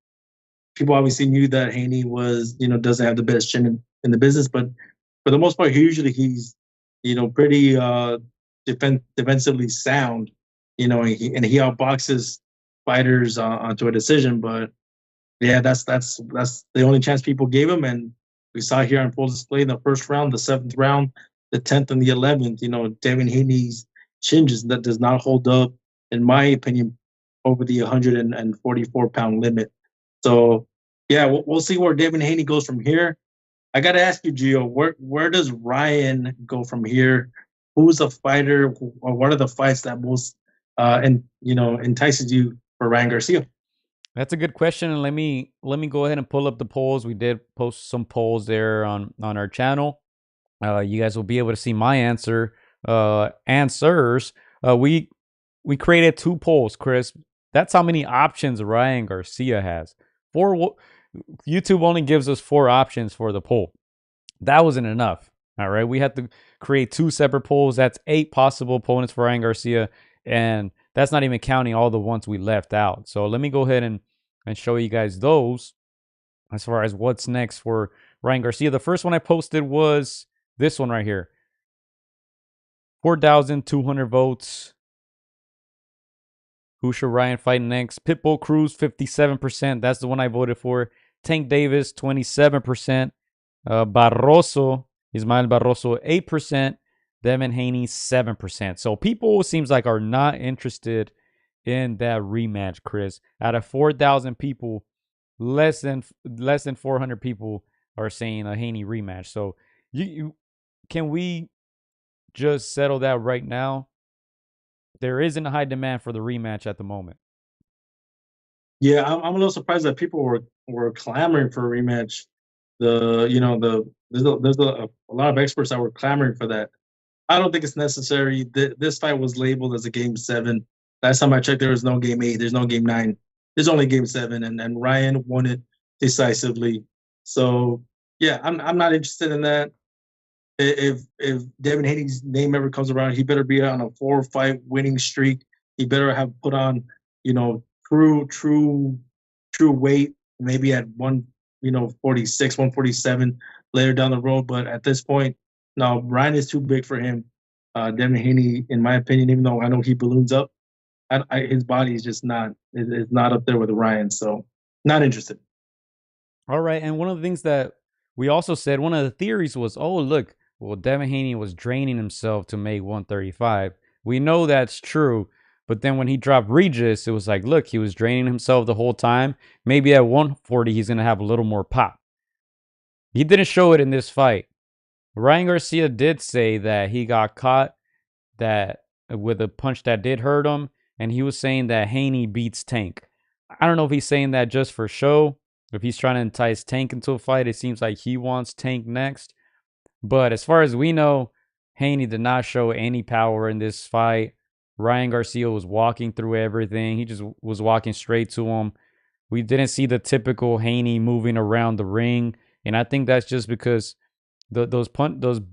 People obviously knew that Haney doesn't have the best chin in the business, but for the most part, he's pretty defensively sound, and he outboxes fighters onto a decision. But yeah, that's the only chance people gave him, and we saw here on full display in the first round, the seventh round, the 10th, and the 11th. Devin Haney's chin that does not hold up, in my opinion, over the 144-pound limit. So yeah, we'll see where Devin Haney goes from here. I got to ask you, Gio, where does Ryan go from here? Who's a fighter, or what are the fights that most entices you for Ryan Garcia? That's a good question, and let me go ahead and pull up the polls. We did post some polls there on our channel. You guys will be able to see my answers. We created 2 polls, Chris. That's how many options Ryan Garcia has. YouTube only gives us 4 options for the poll. That wasn't enough. All right, we had to create 2 separate polls. That's 8 possible opponents for Ryan Garcia, and that's not even counting all the ones we left out. So let me go ahead and show you guys those as far as what's next for Ryan Garcia. The first one I posted was this one right here. 4,200 votes. Who should Ryan fight next? Pitbull Cruz, 57%. That's the one I voted for. Tank Davis, 27%. Ismael Barroso, 8%. Devin Haney, 7%. So people, seems like, are not interested in that rematch, Chris. Out of 4,000 people, less than 400 people are saying a Haney rematch. So can we just settle that right now? There isn't a high demand for the rematch at the moment. Yeah, I'm a little surprised that people were clamoring for a rematch. There's a lot of experts that were clamoring for that. I don't think it's necessary. This fight was labeled as a Game 7. Last time I checked, there was no Game 8. There's no Game 9. There's only Game 7, and Ryan won it decisively. So yeah, I'm not interested in that. If Devin Haney's name ever comes around, he better be on a 4-fight winning streak. He better have put on, true weight, maybe at 146, 147 later down the road. But at this point, no, Ryan is too big for him. Devin Haney, in my opinion, even though I know he balloons up, his body is just not up there with Ryan. So not interested. All right, and one of the things that we also said, one of the theories was, oh look, well, Devin Haney was draining himself to make 135. We know that's true, but then when he dropped Regis, it was like, look, he was draining himself the whole time. Maybe at 140, he's going to have a little more pop. He didn't show it in this fight. Ryan Garcia did say that he got caught with a punch that did hurt him, and he was saying that Haney beats Tank. I don't know if he's saying that just for show. If he's trying to entice Tank into a fight, it seems like he wants Tank next. But as far as we know, Haney did not show any power in this fight. Ryan Garcia was walking through everything. He just was walking straight to him. We didn't see the typical Haney moving around the ring. And I think that's just because those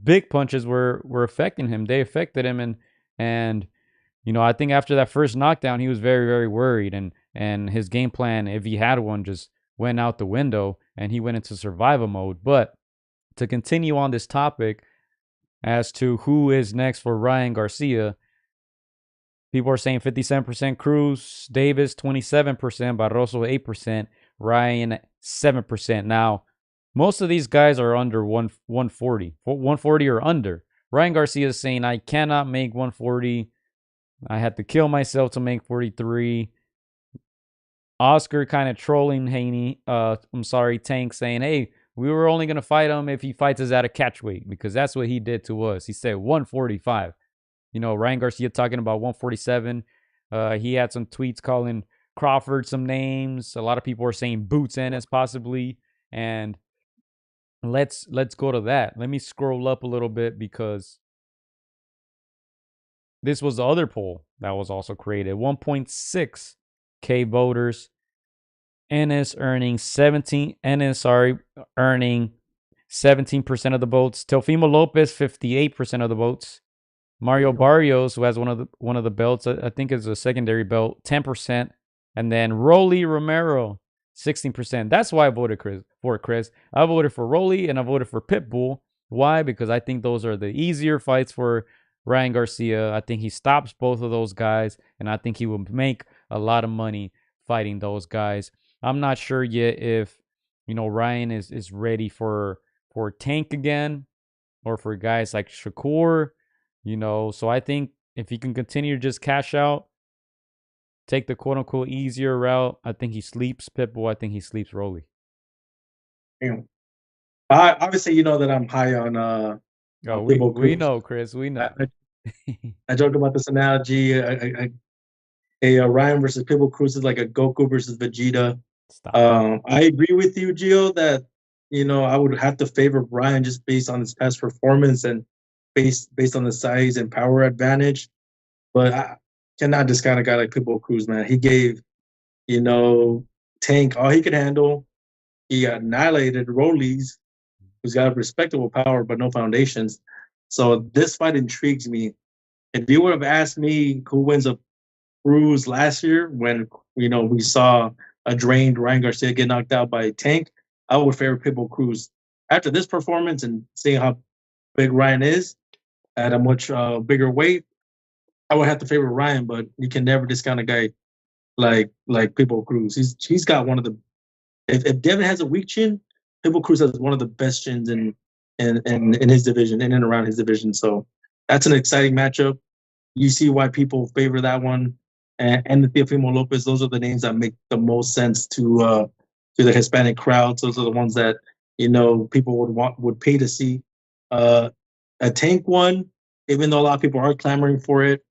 big punches were affecting him. They affected him. And I think after that first knockdown, he was very, very worried. And his game plan, if he had one, just went out the window. And he went into survival mode. But to continue on this topic as to who is next for Ryan Garcia, people are saying 57% Cruz, Davis 27%, Barroso 8%, Ryan 7%. Now, most of these guys are under 140 or under. Ryan Garcia is saying, I cannot make 140. I had to kill myself to make 43. Oscar kind of trolling Tank, saying, hey, we were only going to fight him if he fights us at a catch weight, because that's what he did to us. He said 145. Ryan Garcia talking about 147. He had some tweets calling Crawford some names. A lot of people are saying Boots Ennis possibly. And let's go to that. Let me scroll up a little bit, because this was the other poll that was also created. 1.6K voters. Ennis earning 17% of the votes. Teofimo Lopez 58% of the votes. Mario Barrios, who has one of the belts, I think is a secondary belt, 10%, and then Rolly Romero 16%. That's why I voted for Chris. I voted for Rolly and I voted for Pitbull. Why? Because I think those are the easier fights for Ryan Garcia. I think he stops both of those guys, and I think he will make a lot of money fighting those guys. I'm not sure yet if Ryan is ready for Tank again, or for guys like Shakur. So I think if he can continue to just cash out, take the quote unquote easier route, I think he sleeps Pitbull. I think he sleeps Rolly. Obviously, that I'm high on. We know, Chris. We know. I joke about this analogy. A Ryan versus Pitbull Cruz is like a Goku versus Vegeta. I agree with you, Gio, that I would have to favor Ryan just based on his past performance and based on the size and power advantage. But I cannot discount a guy like Pitbull Cruz, man. He gave, Tank all he could handle. He got annihilated Rollies, who's got respectable power but no foundations. So this fight intrigues me. If you would have asked me who wins a Cruz last year, when we saw a drained Ryan Garcia get knocked out by Tank, I would favor Pitbull Cruz. After this performance and seeing how big Ryan is at a much bigger weight, I would have to favor Ryan. But you can never discount a guy like Pitbull Cruz. He's got one of the. If Devin has a weak chin, Pitbull Cruz has one of the best chins in his division, in and around his division. So that's an exciting matchup. You see why people favor that one. And the Teofimo Lopez, those are the names that make the most sense to the Hispanic crowds. Those are the ones that people would pay to see. A Tank one, even though a lot of people are clamoring for it,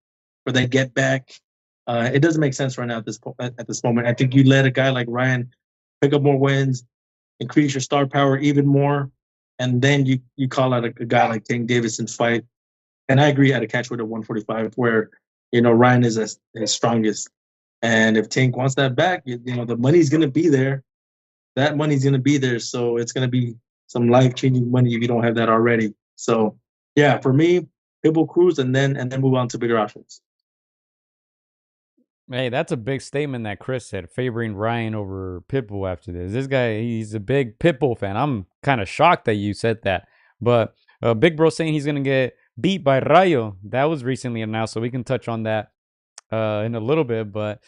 for that get back, it doesn't make sense right now at this moment. I think you let a guy like Ryan pick up more wins, increase your star power even more, and then you call out a guy like Tank Davidson's fight. And I agree at a catchweight at 145, where Ryan is his strongest. And if Tank wants that back, the money's gonna be there. That money's gonna be there. So it's gonna be some life-changing money if you don't have that already. So yeah, for me, Pitbull Cruz, and then move on to bigger options. Hey, that's a big statement that Chris said, favoring Ryan over Pitbull after this. This guy, he's a big Pitbull fan. I'm kind of shocked that you said that. But Big Bro saying he's gonna get beat by Rayo. That was recently announced, so we can touch on that in a little bit, but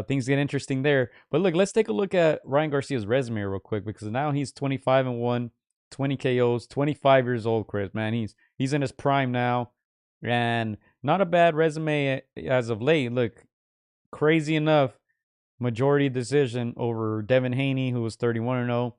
things get interesting there. But look, let's take a look at Ryan Garcia's resume real quick, because now he's 25-1, 20 KOs, 25 years old, Chris. Man, he's in his prime now, and not a bad resume as of late. Look, crazy enough, majority decision over Devin Haney, who was 31-0.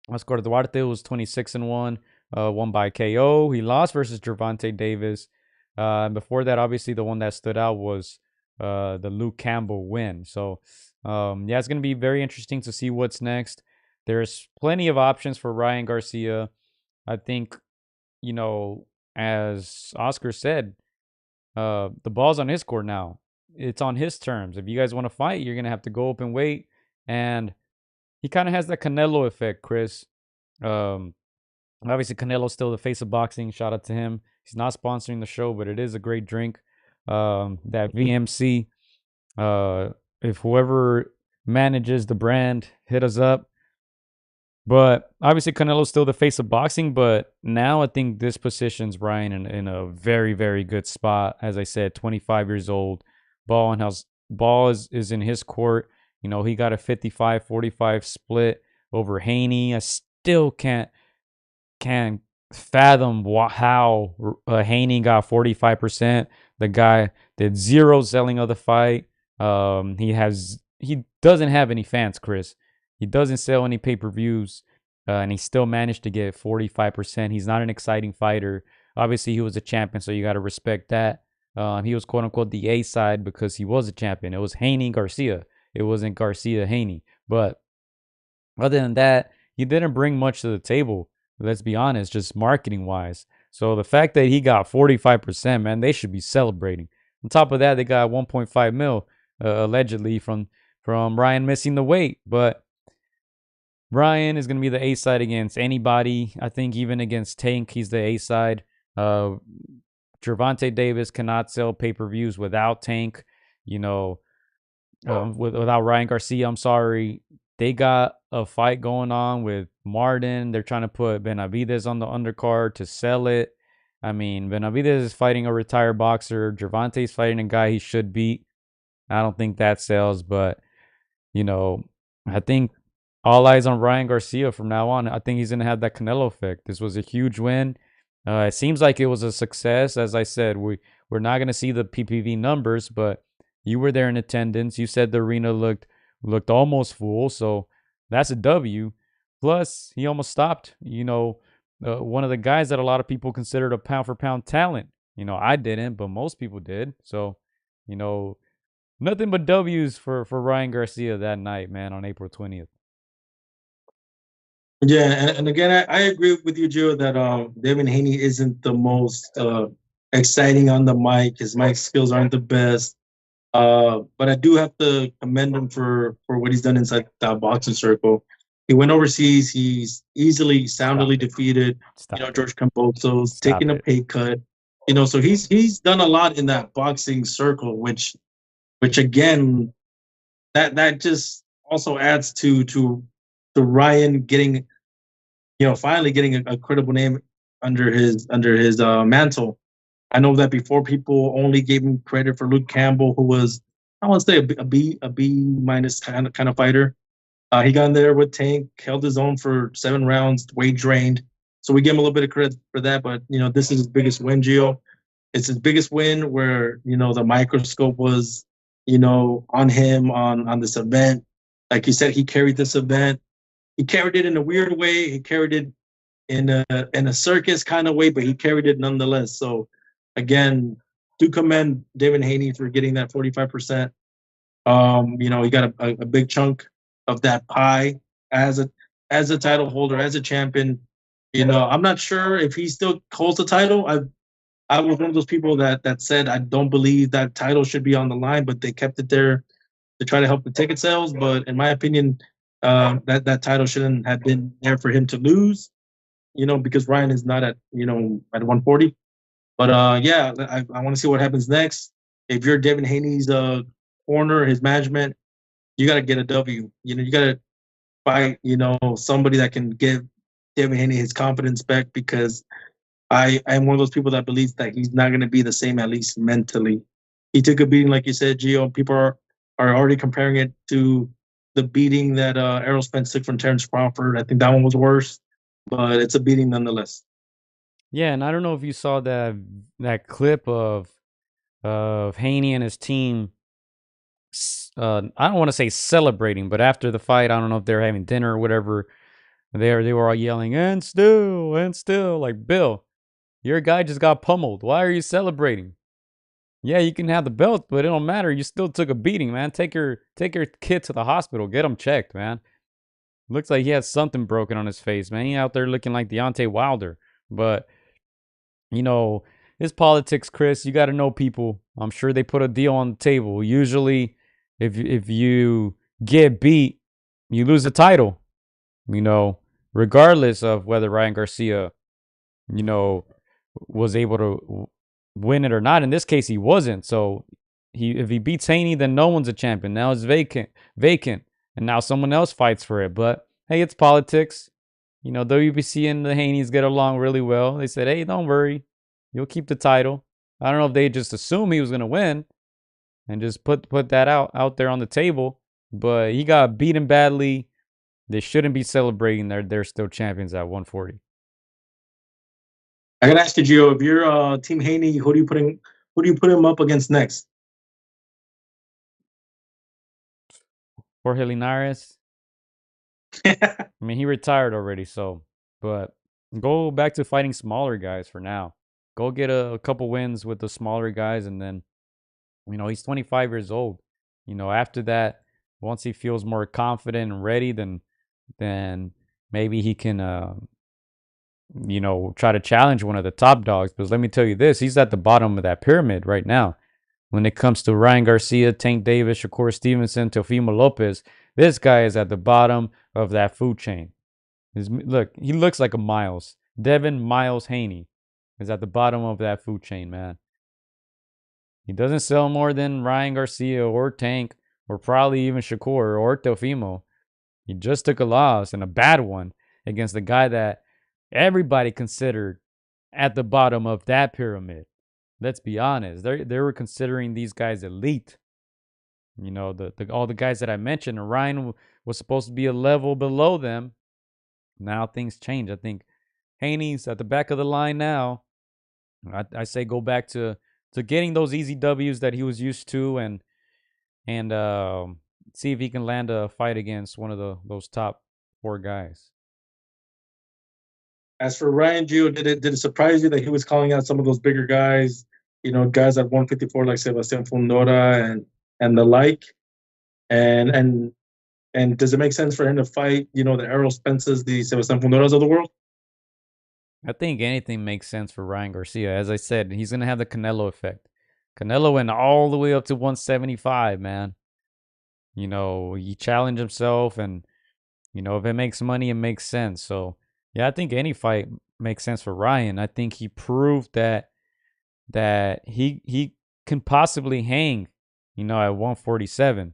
Oscar Duarte was 26-1. Won by KO. He lost versus Gervonta Davis. Before that, obviously, the one that stood out was the Luke Campbell win. So, yeah, it's going to be very interesting to see what's next. There's plenty of options for Ryan Garcia. I think, as Oscar said, the ball's on his court now. It's on his terms. If you guys want to fight, you're going to have to go open weight. And he kind of has that Canelo effect, Chris. Obviously, Canelo's still the face of boxing. Shout out to him. He's not sponsoring the show, but it is a great drink. That VMC. If whoever manages the brand, hit us up. But obviously, Canelo's still the face of boxing. But now I think this positions Ryan in a very, very good spot. As I said, 25 years old. Ball is in his court. He got a 55-45 split over Haney. I still can't fathom how Haney got 45%. The guy did zero selling of the fight. He he doesn't have any fans, Chris. He doesn't sell any pay-per-views, and he still managed to get 45%. He's not an exciting fighter. Obviously, he was a champion, so you got to respect that. He was quote unquote the A side because he was a champion. It was Haney Garcia. It wasn't Garcia Haney. But other than that, he didn't bring much to the table. Let's be honest, just marketing wise. So the fact that he got 45%, man, they should be celebrating. On top of that, they got 1.5 mil allegedly from Ryan missing the weight. But Ryan is going to be the A side against anybody. I think even against Tank, he's the A side. Gervonta Davis cannot sell pay-per-views without Tank. Without Ryan Garcia, I'm sorry. They got a fight going on with Martin. They're trying to put Benavidez on the undercard to sell it. I mean, Benavidez is fighting a retired boxer. Gervonta's fighting a guy he should beat. I don't think that sells, but, I think all eyes on Ryan Garcia from now on. I think he's going to have that Canelo effect. This was a huge win. It seems like it was a success. As I said, we're not going to see the PPV numbers, but you were there in attendance. You said the arena looked almost full, so that's a W. Plus, he almost stopped, one of the guys that a lot of people considered a pound-for-pound talent. I didn't, but most people did. So, nothing but W's for Ryan Garcia that night, man, on April 20th. Yeah, and again, I agree with you, Joe, that Devin Haney isn't the most exciting on the mic. His mic skills aren't the best. But I do have to commend him for what he's done inside that boxing circle. He went overseas. He's soundly defeated. George Cambosos, taking a pay cut. So he's done a lot in that boxing circle, which again, that just also adds to Ryan getting, finally getting a credible name under his mantle. I know that before people only gave him credit for Luke Campbell, who was, I want to say a B minus kind of fighter. He got in there with Tank, held his own for 7 rounds, weight drained. So we give him a little bit of credit for that. But this is his biggest win, Gio. It's his biggest win where the microscope was on him on this event. Like you said, he carried this event. He carried it in a weird way. He carried it in a circus kind of way, but he carried it nonetheless. So again, do commend Devin Haney for getting that 45%. He got a big chunk of that pie as a title holder, as a champion. I'm not sure if he still holds the title. I was one of those people that said I don't believe that title should be on the line, but they kept it there to try to help the ticket sales. But in my opinion, that title shouldn't have been there for him to lose. Because Ryan is not at 140. But yeah, I want to see what happens next. If you're Devin Haney's corner, his management, you got to get a W. You got to fight, somebody that can give Devin Haney his confidence back, because I am one of those people that believes that he's not going to be the same, at least mentally. He took a beating, like you said, Gio. People are already comparing it to the beating that Errol Spence took from Terrence Crawford. I think that one was worse, but it's a beating nonetheless. Yeah, and I don't know if you saw that clip of Haney and his team. I don't want to say celebrating, but after the fight, I don't know if they're having dinner or whatever. They were all yelling and still, like, Bill, your guy just got pummeled. Why are you celebrating? Yeah, you can have the belt, but it don't matter. You still took a beating, man. Take your kid to the hospital. Get him checked, man. Looks like he has something broken on his face, man. He out there looking like Deontay Wilder. But it's politics, Chris. You got to know people. I'm sure they put a deal on the table. Usually, if you get beat, you lose the title. Regardless of whether Ryan Garcia, was able to win it or not. In this case, he wasn't. So if he beats Haney, then no one's a champion. Now it's vacant, and now someone else fights for it. But hey, it's politics. WBC and the Haneys get along really well. They said, hey, don't worry, you'll keep the title. I don't know if they just assume he was going to win and just put that out there on the table. But he got beaten badly. They shouldn't be celebrating. They're still champions at 140. I gotta ask you, Gio, if you're Team Haney, who do you put him up against next? Jorge Linares. I mean, he retired already, so. But go back to fighting smaller guys for now. Go get a couple wins with the smaller guys, and then, he's 25 years old. After that, once he feels more confident and ready, then maybe he can, try to challenge one of the top dogs. Because let me tell you this, he's at the bottom of that pyramid right now. When it comes to Ryan Garcia, Tank Davis, Shakur Stevenson, Teofimo Lopez, this guy is at the bottom of that food chain. Look, he looks like a Miles. Devin Miles Haney is at the bottom of that food chain, man. He doesn't sell more than Ryan Garcia or Tank or probably even Shakur or Teofimo. He just took a loss, and a bad one, against the guy that everybody considered at the bottom of that pyramid. Let's be honest. They were considering these guys elite. All the guys that I mentioned, and Ryan was supposed to be a level below them. Now things change. I think Haney's at the back of the line now. I say go back to getting those easy W's that he was used to, and see if he can land a fight against one of those top 4 guys. As for Ryan Gio, did it surprise you that he was calling out some of those bigger guys? Guys at 154 like Sebastian Fundora and the like. And does it make sense for him to fight, the Errol Spences, the Sebastian Fundoras of the world? I think anything makes sense for Ryan Garcia. As I said, he's going to have the Canelo effect. Canelo went all the way up to 175, man. He challenged himself, and, if it makes money, it makes sense. So, yeah, I think any fight makes sense for Ryan. I think he proved that he can possibly hang, at 147.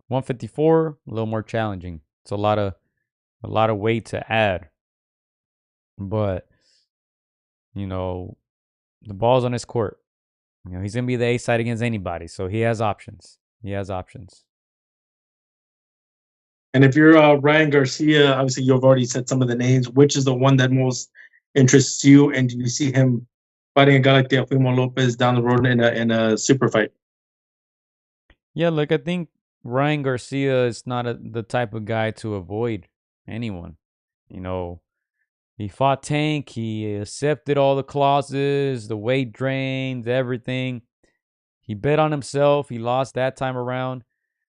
154, a little more challenging. It's a lot of weight to add. But, the ball's on his court. He's going to be the A side against anybody. So he has options. And if you're Ryan Garcia, obviously you've already said some of the names. Which is the one that most interests you? And do you see him fighting a guy like Teofimo Lopez down the road in a super fight? Yeah, look, I think Ryan Garcia is not the type of guy to avoid anyone. He fought Tank. He accepted all the clauses, the weight drains, everything. He bet on himself. He lost that time around.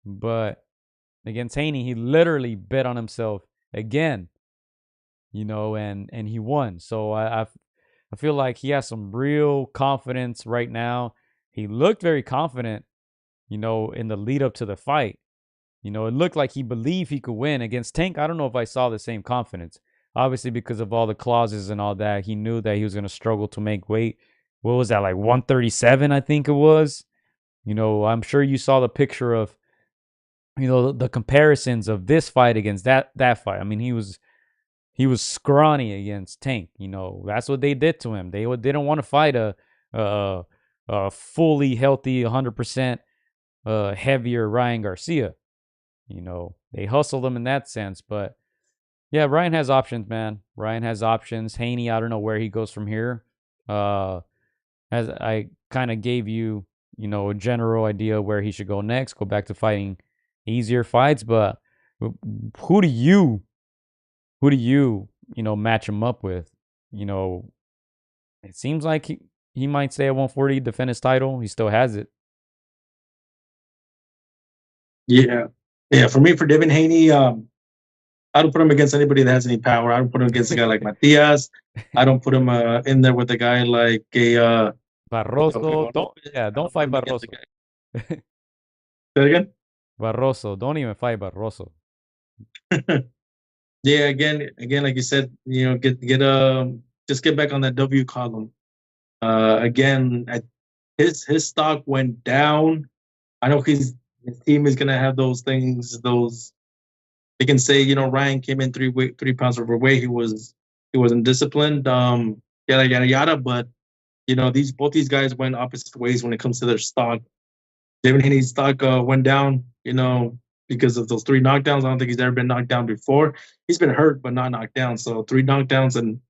But against Haney, he literally bet on himself again. And he won. So I feel like he has some real confidence right now. He looked very confident, in the lead up to the fight. It looked like he believed he could win. Against Tank, I don't know if I saw the same confidence. Obviously, because of all the clauses and all that, he knew that he was going to struggle to make weight. What was that, like 137, I think it was? I'm sure you saw the picture of, the comparisons of this fight against that fight. I mean, he was scrawny against Tank. That's what they did to him. They didn't want to fight a fully healthy, 100% heavier Ryan Garcia. They hustled him in that sense. But yeah, Ryan has options, man. Ryan has options. Haney, I don't know where he goes from here. As I kind of gave you, a general idea where he should go next. Go back to fighting easier fights. But who do you match him up with? It seems like he might stay at 140, defend his title. He still has it. Yeah. For Devin Haney, I don't put him against anybody that has any power. I don't put him against a guy like Matias. I don't put him in there with a guy like a Barroso. Don't fight Barroso. Say that again? Barroso. Don't even fight Barroso. Yeah, again, like you said, just get back on that W column. Again, his stock went down. I know his team is gonna have those things. They can say, Ryan came in 3 pounds overweight. He wasn't disciplined. Yada yada yada. But both these guys went opposite ways when it comes to their stock. Devin Haney's stock went down, because of those 3 knockdowns. I don't think he's ever been knocked down before. He's been hurt, but not knocked down. So 3 knockdowns and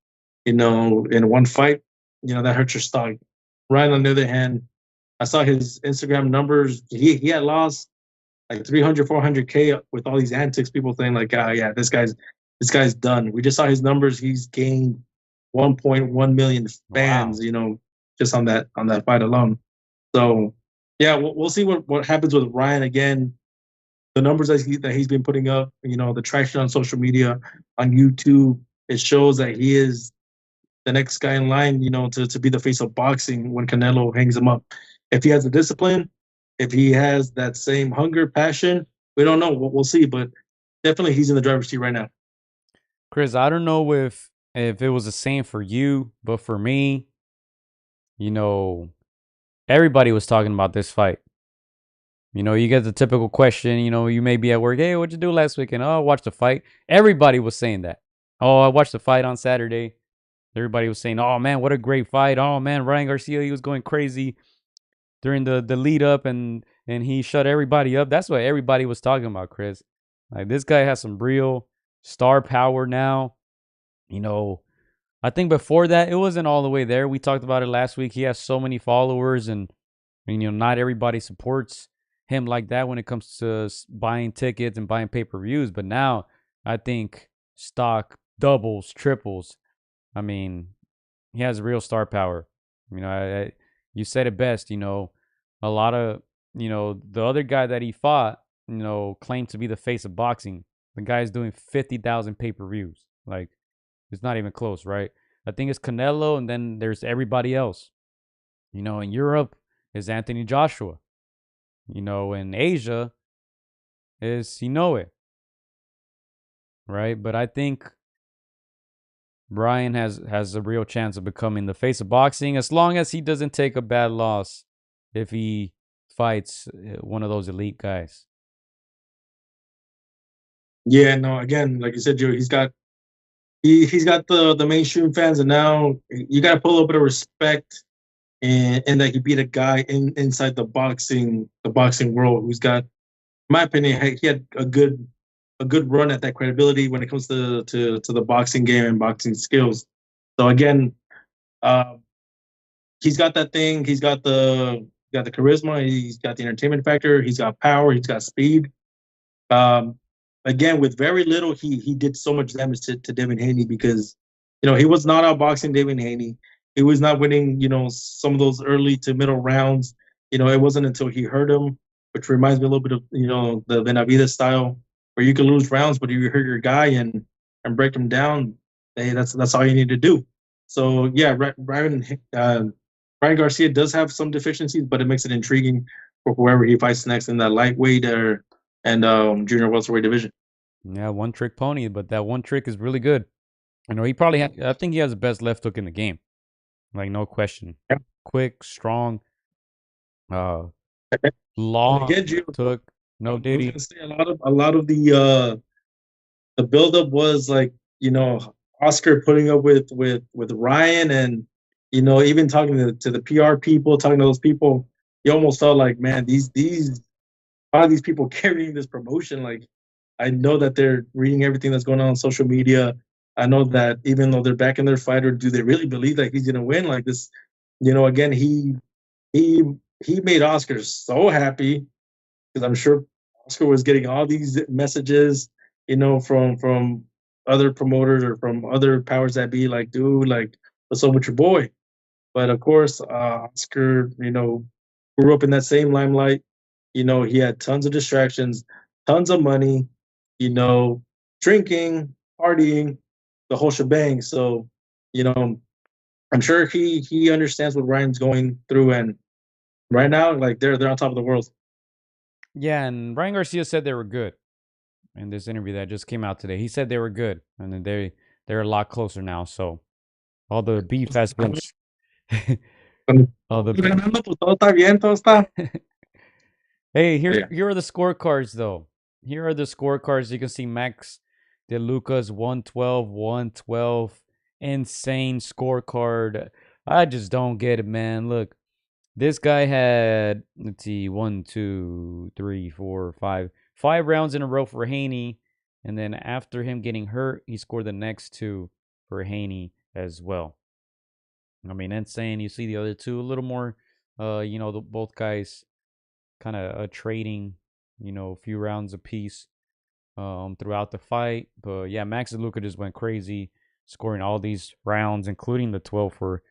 in one fight, that hurts your stock. Ryan, on the other hand, I saw his Instagram numbers. He had lost like 300, 400K with all these antics. People saying like, yeah, this guy's done. We just saw his numbers. He's gained 1.1 million Wow. fans. Just on that fight alone. So yeah, we'll see what happens with Ryan again. The numbers that he's been putting up, the traction on social media, on YouTube, it shows that he is the next guy in line, to be the face of boxing when Canelo hangs him up. If he has the discipline, if he has that same hunger, passion, we don't know. We'll see, but definitely he's in the driver's seat right now. Chris, I don't know if it was the same for you, but for me, everybody was talking about this fight. You get the typical question, you may be at work, hey, what'd you do last weekend? Oh, I watched the fight. Everybody was saying that. Oh, I watched the fight on Saturday. Everybody was saying, oh, man, what a great fight. Oh, man, Ryan Garcia, he was going crazy during the lead up and he shut everybody up. That's what everybody was talking about, Chris. Like, this guy has some real star power now. I think before that, it wasn't all the way there. We talked about it last week. He has so many followers and not everybody supports him like that when it comes to buying tickets and buying pay-per-views. But now I think stock doubles, triples. I mean, he has real star power. You said it best. A lot of the other guy that he fought, claimed to be the face of boxing. The guy's doing 50,000 pay-per-views. Like, it's not even close, right? I think it's Canelo, and then there's everybody else. In Europe is Anthony Joshua. In Asia is Sinoe. Right? But I think Brian has a real chance of becoming the face of boxing as long as he doesn't take a bad loss if he fights one of those elite guys. Yeah, no, again, like you said, Joe, he's got the mainstream fans, and now you got to put a little bit of respect and that he beat a guy inside the boxing world who's got, in my opinion, he had a good run at that credibility when it comes to the boxing game and boxing skills. So again, he's got that thing. He's got the charisma. He's got the entertainment factor. He's got power. He's got speed. Um, Again, with very little, he did so much damage to Devin Haney because, he was not outboxing Devin Haney. He was not winning, some of those early to middle rounds. It wasn't until he hurt him, which reminds me a little bit of, the Benavidez style, where you can lose rounds, but if you hurt your guy and break him down, hey, that's all you need to do. So yeah, Ryan Garcia does have some deficiencies, but it makes it intriguing for whoever he fights next in that lightweight and junior welterweight division. Yeah, one trick pony, but that one trick is really good. I think he has the best left hook in the game. Like, no question. Yeah. Quick, strong, long Again, hook. No diddy. A lot of the buildup was like, Oscar putting up with Ryan, and even talking to the PR people, talking to those people, you almost felt like, man, these a lot of these people carrying this promotion, like, I know that they're reading everything that's going on social media. I know that even though they're backing their fighter, do they really believe that he's gonna win? Like this, again, he made Oscar so happy because I'm sure Oscar was getting all these messages, from other promoters or from other powers that be, like, dude, like, what's up with your boy? But of course, Oscar, grew up in that same limelight. He had tons of distractions, tons of money, drinking, partying, the whole shebang. So, I'm sure he understands what Ryan's going through, and right now, like, they're on top of the world. Yeah, and Ryan Garcia said they were good in this interview that just came out today. He said they were good, and then they're a lot closer now. So all the beef has been. all the Hey, here are the scorecards though. Here are the scorecards. You can see Max DeLuca's 112, 112. Insane scorecard. I just don't get it, man. Look, this guy had, let's see, 1, 2, 3, 4, 5. 5 rounds in a row for Haney. And then after him getting hurt, he scored the next 2 for Haney as well. I mean, insane. You see the other two a little more, both guys kind of trading a few rounds apiece throughout the fight. But yeah, Max DeLuca just went crazy, scoring all these rounds, including the 12 for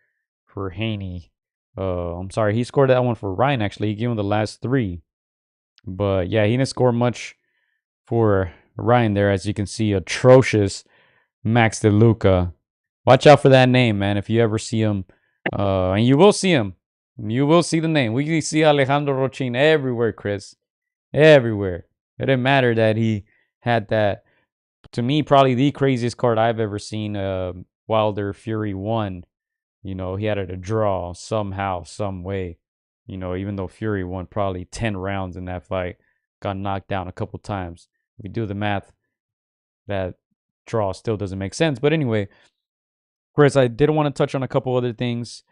Haney. I'm sorry, he scored that one for Ryan, actually. He gave him the last 3. But yeah, he didn't score much for Ryan there, as you can see. Atrocious Max DeLuca. Watch out for that name, man. If you ever see him, and you will see him, you will see the name. We see Alejandro Rochin everywhere, Chris. Everywhere. It didn't matter that he had that, to me, probably the craziest card I've ever seen. Wilder Fury 1. He had it a draw somehow, some way. Even though Fury won probably 10 rounds in that fight, got knocked down a couple times. If you do the math, that draw still doesn't make sense. But anyway, Chris, I did want to touch on a couple other things.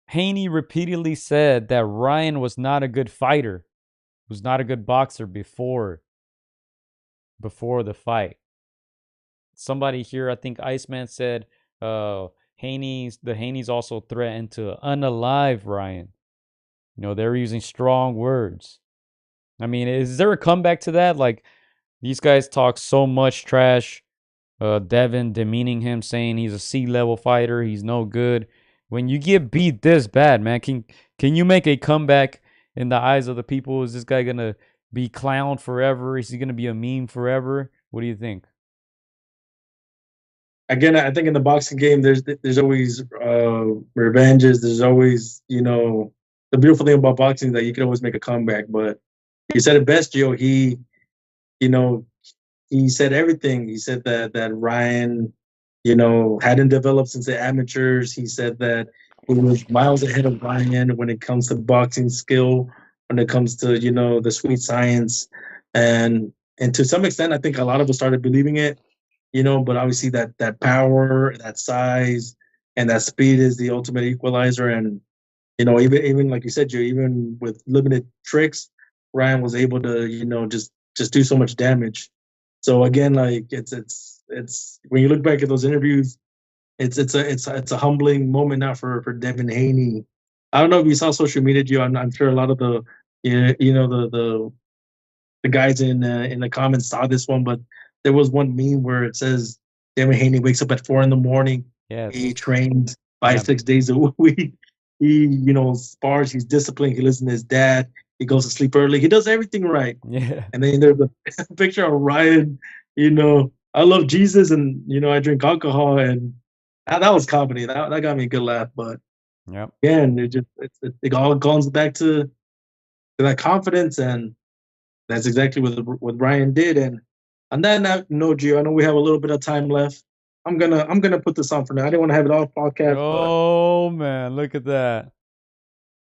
Haney repeatedly said that Ryan was not a good fighter, was not a good boxer before the fight. Somebody here, I think Iceman said, the Haney's also threatened to unalive Ryan. They were using strong words. I mean, is there a comeback to that? Like, these guys talk so much trash. Devin demeaning him, saying he's a C-level fighter, he's no good. When you get beat this bad, man, can you make a comeback in the eyes of the people? Is this guy gonna be clowned forever? Is he gonna be a meme forever? What do you think? Again, I think in the boxing game, there's always revenges. There's always, the beautiful thing about boxing is that you can always make a comeback. But you said it best, Gio. He said everything. He said that Ryan, hadn't developed since the amateurs. He said that he was miles ahead of Ryan when it comes to boxing skill, when it comes to, the sweet science. And to some extent, I think a lot of us started believing it. But obviously that power, that size, and that speed is the ultimate equalizer. And even like you said, Joe, even with limited tricks, Ryan was able to just do so much damage. So again, like it's when you look back at those interviews, it's a humbling moment now for Devin Haney. I don't know if you saw social media, Joe. I'm sure a lot of the the guys in the comments saw this one, but there was one meme where it says Devin Haney wakes up at 4 a.m. Yes. He trains 5-6 days a week. He spars. He's disciplined. He listens to his dad. He goes to sleep early. He does everything right. Yeah. And then there's a picture of Ryan. I love Jesus, and I drink alcohol, and that was comedy. That got me a good laugh. But yep. Again, it all comes back to that confidence, and that's exactly what Ryan did. And on that note, Gio, I know we have a little bit of time left. I'm gonna put this on for now. I didn't want to have it all podcast. Oh man, look at that!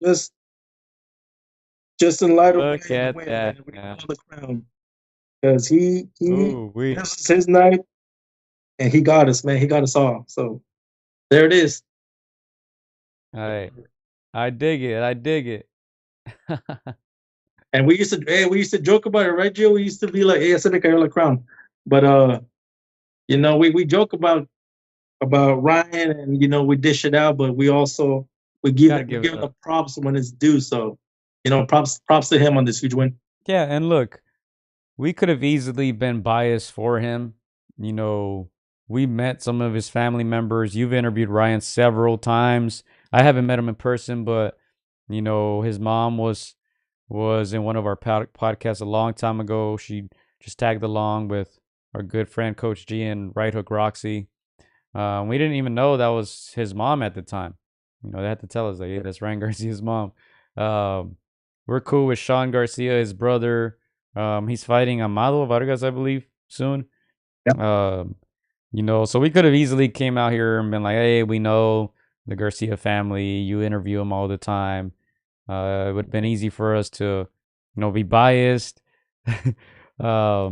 Just in light of Look at win, that, we man. on the crown, because he Ooh, this was his night, and he got us, man. He got us all. So there it is. Hey, I dig it. I dig it. And we used to joke about it, right, Joe? We used to be like, "Hey, I said the crown," but we joke about Ryan, and we dish it out, but we give Gotta give it him up. the props when it's due. So props to him on this huge win. Yeah, and look, we could have easily been biased for him. We met some of his family members. You've interviewed Ryan several times. I haven't met him in person, but his mom was in one of our podcasts a long time ago. She just tagged along with our good friend Coach G and Right Hook Roxy. We didn't even know that was his mom at the time. They had to tell us, like, hey, that's Ryan Garcia's mom. We're cool with Sean Garcia, his brother. He's fighting Amado Vargas, I believe, soon. Yep. So we could have easily came out here and been like, hey, we know the Garcia family. You interview them all the time. It would have been easy for us to, be biased. But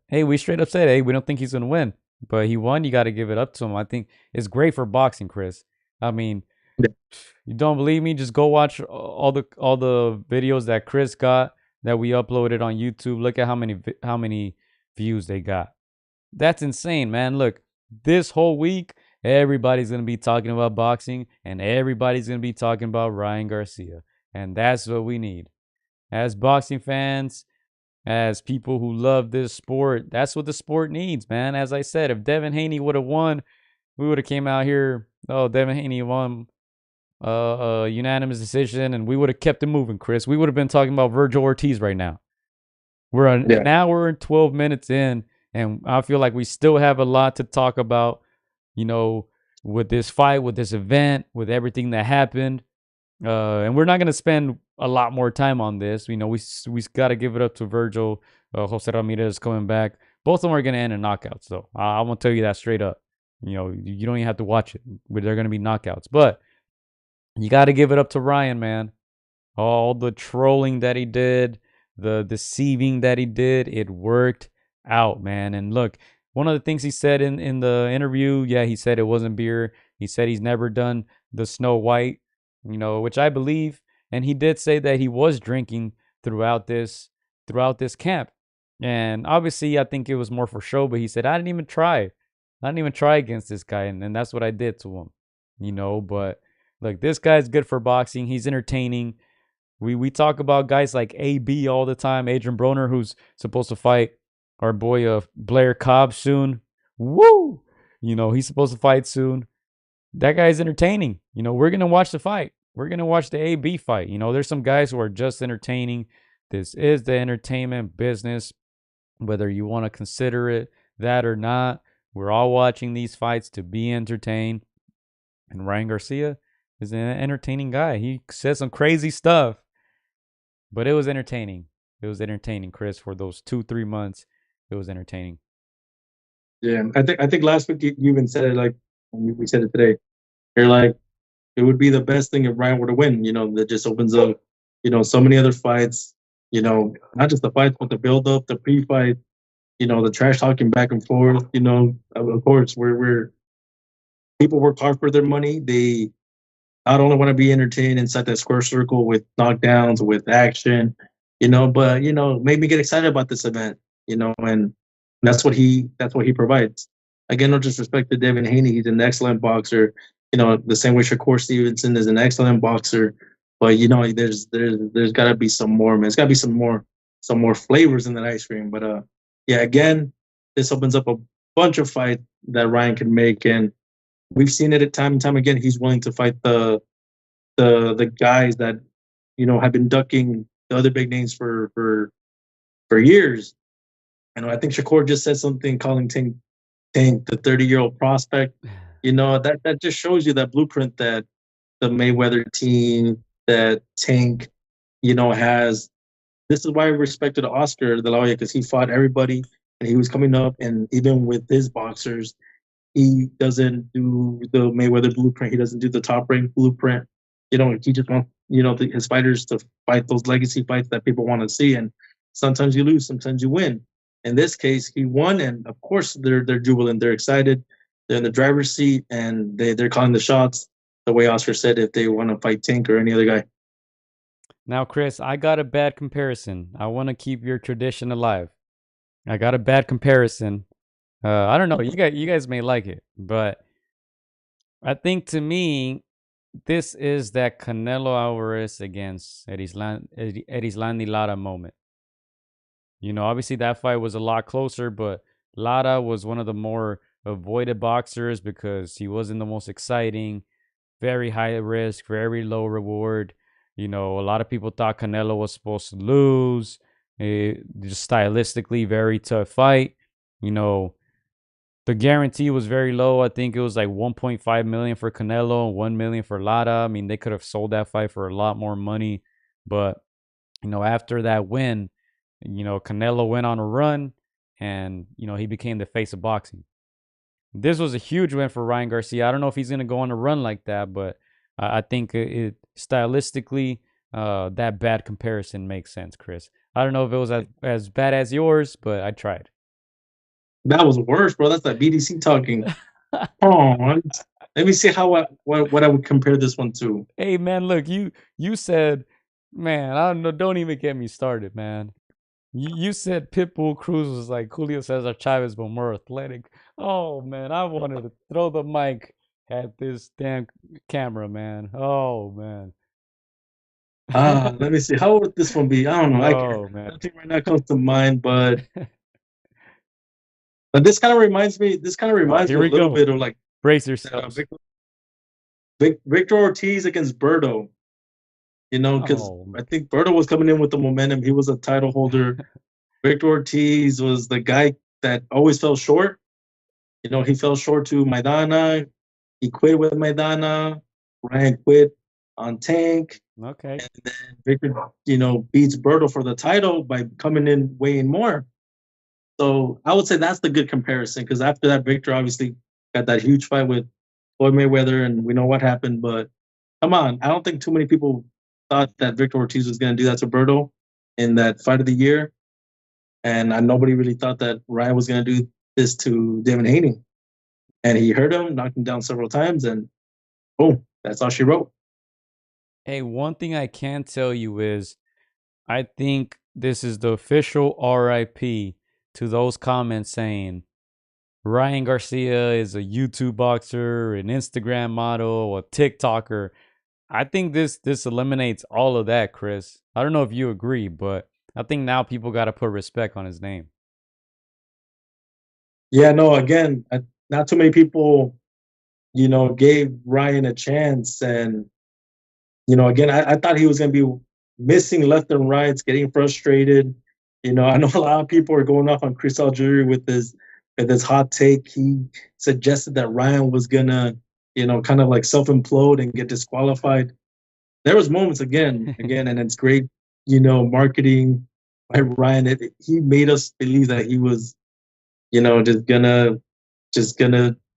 hey, we straight up said, hey, we don't think he's gonna win. But he won. You got to give it up to him. I think it's great for boxing, Chris. I mean, you don't believe me? Just go watch all the videos that Chris got that we uploaded on YouTube. Look at how many views they got. That's insane, man. Look, this whole week, everybody's going to be talking about boxing, and everybody's going to be talking about Ryan Garcia. And that's what we need. As boxing fans, as people who love this sport, that's what the sport needs, man. As I said, if Devin Haney would have won, we would have came out here, oh, Devin Haney won unanimous decision, and we would have kept it moving, Chris. We would have been talking about Vergil Ortiz right now. We're an hour and 12 minutes in, and I feel like we still have a lot to talk about, with this fight, with this event, with everything that happened. And we're not going to spend a lot more time on this. We got to give it up to Vergil. Jose Ramirez coming back. Both of them are going to end in knockouts, though. I want to tell you that straight up. You don't even have to watch it. They're going to be knockouts. But you got to give it up to Ryan, man. All the trolling that he did, the deceiving that he did, it worked out, man. And look, one of the things he said in the interview, he said it wasn't beer. He said he's never done the Snow White, which I believe. And he did say that he was drinking throughout this camp. And obviously, I think it was more for show, but he said, I didn't even try against this guy. And that's what I did to him, but look, this guy's good for boxing. He's entertaining. We talk about guys like AB all the time. Adrian Broner, who's supposed to fight our boy Blair Cobb soon. Woo! He's supposed to fight soon. That guy's entertaining. We're going to watch the fight. We're going to watch the AB fight. There's some guys who are just entertaining. This is the entertainment business, whether you want to consider it that or not. We're all watching these fights to be entertained. And Ryan Garcia is an entertaining guy. He said some crazy stuff, but it was entertaining. It was entertaining, Chris, for those 2-3 months. It was entertaining. Yeah, I think last week you even said it like we said it today. You're like, it would be the best thing if Ryan were to win. That just opens up, so many other fights. Not just the fights, but the build up, the pre-fight. The trash talking back and forth. Of course, we're people work hard for their money. They not only want to be entertained inside that square circle with knockdowns, with action, but made me get excited about this event, and that's what he provides. Again, no disrespect to Devin Haney, he's an excellent boxer. The same way Shakur Stevenson is an excellent boxer, but there's got to be some more, man. There's got to be some more flavors in that ice cream. But again, this opens up a bunch of fights that Ryan can make, and we've seen it time and time again. He's willing to fight the guys that have been ducking the other big names for years. I think Shakur just said something calling Tank the 30-year-old prospect. That just shows you that blueprint that the Mayweather team, that Tank, has. This is why I respected Oscar De La Hoya, because he fought everybody and he was coming up, and even with his boxers, he doesn't do the Mayweather blueprint. He doesn't do the top rank blueprint. He just wants, his fighters to fight those legacy fights that people want to see. And sometimes you lose, sometimes you win. In this case, he won, and of course they're jubilant. They're excited. They're in the driver's seat, and they're calling the shots. The way Oscar said, if they want to fight Tank or any other guy. Now, Chris, I got a bad comparison. I want to keep your tradition alive. I got a bad comparison. I don't know. You guys may like it, but I think to me, this is that Canelo Alvarez against Erislandy Lara moment. Obviously that fight was a lot closer, but Lara was one of the more avoided boxers because he wasn't the most exciting, very high risk, very low reward. A lot of people thought Canelo was supposed to lose. Just stylistically, very tough fight. The guarantee was very low. I think it was like 1.5 million for Canelo and 1 million for Lara. I mean, they could have sold that fight for a lot more money. But, after that win, Canelo went on a run and, he became the face of boxing. This was a huge win for Ryan Garcia. I don't know if he's going to go on a run like that, but I think it stylistically, that bad comparison makes sense, Chris. I don't know if it was as bad as yours, but I tried. That was worse, bro. That's like BDC talking. Oh, let me see what I would compare this one to. Hey, man, look, you said, man, I don't know. Don't even get me started, man. You said Pitbull Cruz was like Julio Cesar Chavez, but more athletic. Oh, man, I wanted to throw the mic at this damn camera, man. Oh, man. Let me see. How would this one be? I don't know. Oh man. Nothing right now comes to mind, but this kind of reminds me. This kind of reminds Here me a we little go. bit of like Brace yourselves. Victor Ortiz against Berto. Because Oh, I think Berto was coming in with the momentum. He was a title holder. Victor Ortiz was the guy that always fell short. He fell short to Maidana. He quit with Maidana. Ryan quit on Tank. okay. And then Victor, beats Berto for the title by coming in weighing more. So I would say that's the good comparison, because after that, Victor obviously got that huge fight with Floyd Mayweather, and we know what happened. But come on, I don't think too many people thought that Victor Ortiz was going to do that to Berto in that fight of the year. And nobody really thought that Ryan was going to do this to Devin Haney. And he hurt him, knocked him down several times, and boom, that's all she wrote. Hey, one thing I can tell you is I think this is the official RIP to those comments saying Ryan Garcia is a YouTube boxer, an Instagram model, a TikToker. I think this eliminates all of that, Chris. I don't know if you agree, but I think now people got to put respect on his name. Yeah, no, again, not too many people, gave Ryan a chance. And, again, I thought he was going to be missing left and rights, getting frustrated. I know a lot of people are going off on Chris Algieri with his hot take. He suggested that Ryan was going to, kind of like self-implode and get disqualified. There was moments again, and it's great, marketing by Ryan. He made us believe that he was, just gonna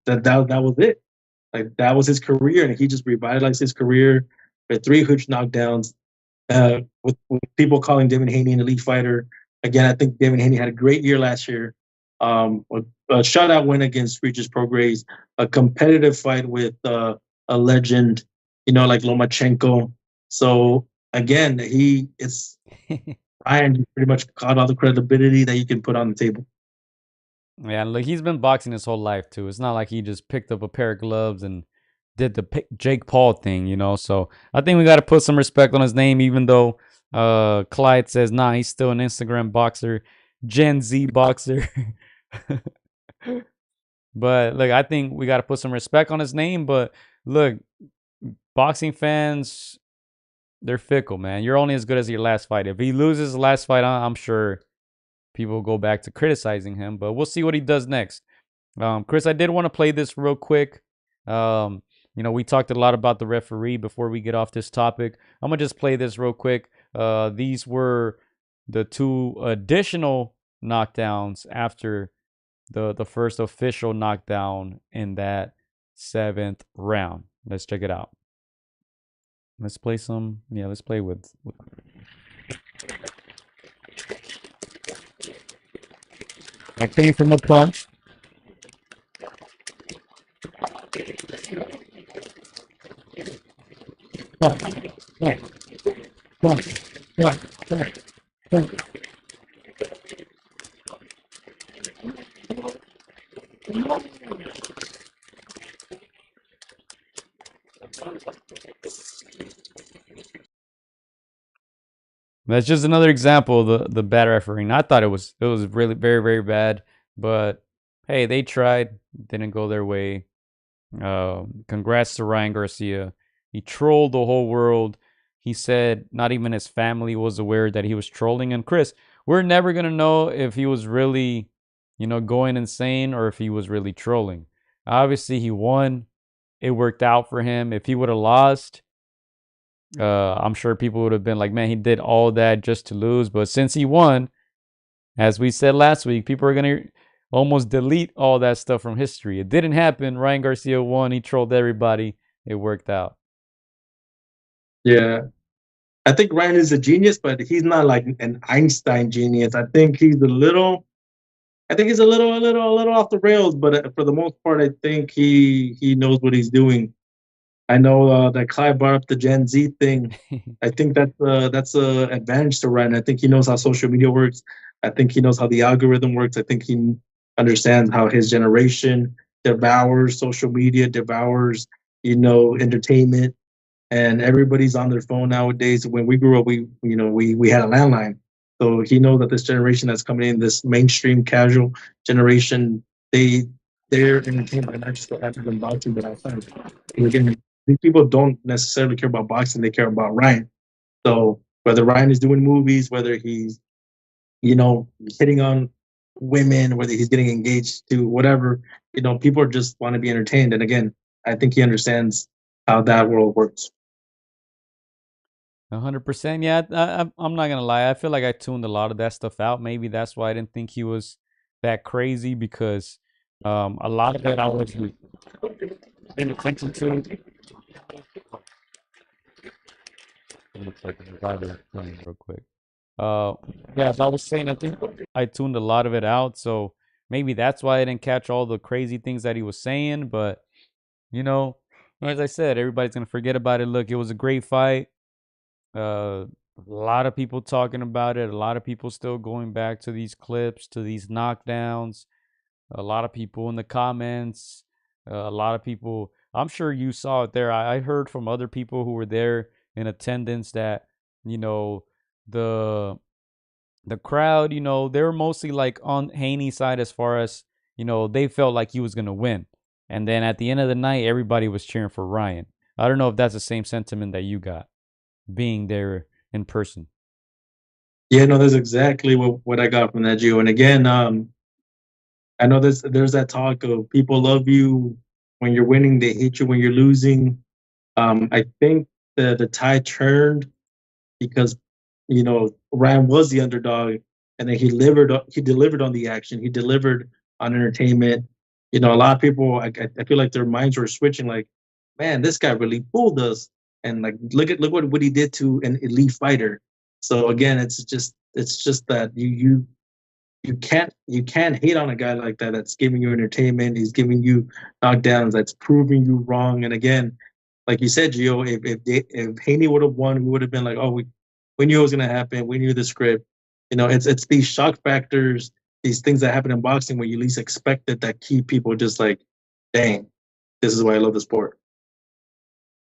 that was it. Like, that was his career, and he just revitalized his career with 3 huge knockdowns. With people calling Devin Haney an elite fighter. Again, I think Devin Haney had a great year last year. A shutout win against Regis Prograis, a competitive fight with a legend, like Lomachenko. So again, Ryan pretty much got all the credibility that you can put on the table. Yeah, look, he's been boxing his whole life too. It's not like he just picked up a pair of gloves and did the Jake Paul thing, So I think we got to put some respect on his name, even though Clyde says, nah, he's still an Instagram boxer, Gen Z boxer. But look, I think we got to put some respect on his name. But look, boxing fans, they're fickle, man. You're only as good as your last fight. If he loses his last fight, I'm sure people will go back to criticizing him. But we'll see what he does next. Chris, I did want to play this real quick. We talked a lot about the referee before we get off this topic. I'm going to just play this real quick. These were the 2 additional knockdowns after the first official knockdown in that 7th round. Let's check it out. Let's play some. Yeah, let's play with I came from a punch. That's just another example of the bad refereeing. I thought it was really very, very bad, but hey, they tried, didn't go their way. Congrats to Ryan Garcia. He trolled the whole world. He said not even his family was aware that he was trolling. And Chris, we're never gonna know if he was really, going insane or if he was really trolling. Obviously, he won. It worked out for him. If he would have lost, I'm sure people would have been like, man, he did all that just to lose. But since he won, as we said last week, people are going to almost delete all that stuff from history. It didn't happen. Ryan Garcia won. He trolled everybody. It worked out. Yeah. I think Ryan is a genius, but he's not like an Einstein genius. I think he's a little off the rails, but for the most part, I think he knows what he's doing. I know that Clive brought up the Gen Z thing. I think that's a advantage to Ryan. I think he knows how social media works. I think he knows how the algorithm works. I think he understands how his generation devours social media, devours, entertainment. and everybody's on their phone nowadays. When we grew up, we had a landline. So he knows that this generation that's coming in, this mainstream casual generation, they're entertained by actually active than boxing, but outside. Again, these people don't necessarily care about boxing; they care about Ryan. So whether Ryan is doing movies, whether he's hitting on women, whether he's getting engaged to whatever, people just want to be entertained. And again, I think he understands how that world works. 100%. Yeah, I'm not gonna lie. I feel like I tuned a lot of that stuff out. Maybe that's why I didn't think he was that crazy because a lot of it I was paying attention to. Looks like the driver coming real quick. Yeah, as I was saying, I think I tuned a lot of it out. So maybe that's why I didn't catch all the crazy things that he was saying. But as I said, everybody's gonna forget about it. Look, it was a great fight. A lot of people talking about it. A lot of people still going back to these clips, to these knockdowns. A lot of people in the comments. A lot of people. I'm sure you saw it there. I heard from other people who were there in attendance that the the crowd, they were mostly like on Haney's side as far as they felt like he was gonna win. And then at the end of the night, everybody was cheering for Ryan. I don't know if that's the same sentiment that you got being there in person. Yeah, no, that's exactly what I got from that, Gio. And again, I know there's that talk of people love you when you're winning, they hate you when you're losing. I think the tide turned because Ryan was the underdog, and then he delivered on the action, he delivered on entertainment. A lot of people, I feel like their minds were switching, like, man, this guy really fooled us, and like look what he did to an elite fighter. So again, it's just that you can't hate on a guy like that that's giving you entertainment. He's giving you knockdowns. That's proving you wrong. And again, like you said, Gio, if Haney would have won, we would have been like, oh, we knew it was going to happen. We knew the script. It's these shock factors, these things that happen in boxing where you least expect it, that keep people just like, dang, this is why I love the sport.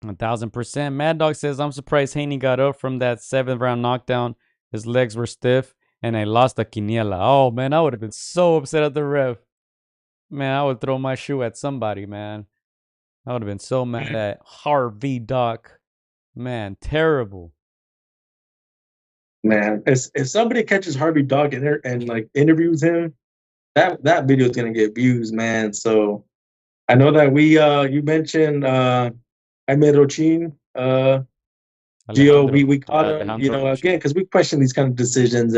1,000%. Mad Dog says, I'm surprised Haney got up from that 7th round knockdown. His legs were stiff and I lost a quiniela. Oh, man, I would have been so upset at the ref. Man, I would throw my shoe at somebody, man. I would have been so mad at Harvey Doc. Man, terrible. Man, if somebody catches Harvey Dog in there and like interviews him, that video is gonna get views, man. So I know that you mentioned Jaime Rochin, Gio, we caught him, again, because we question these kind of decisions,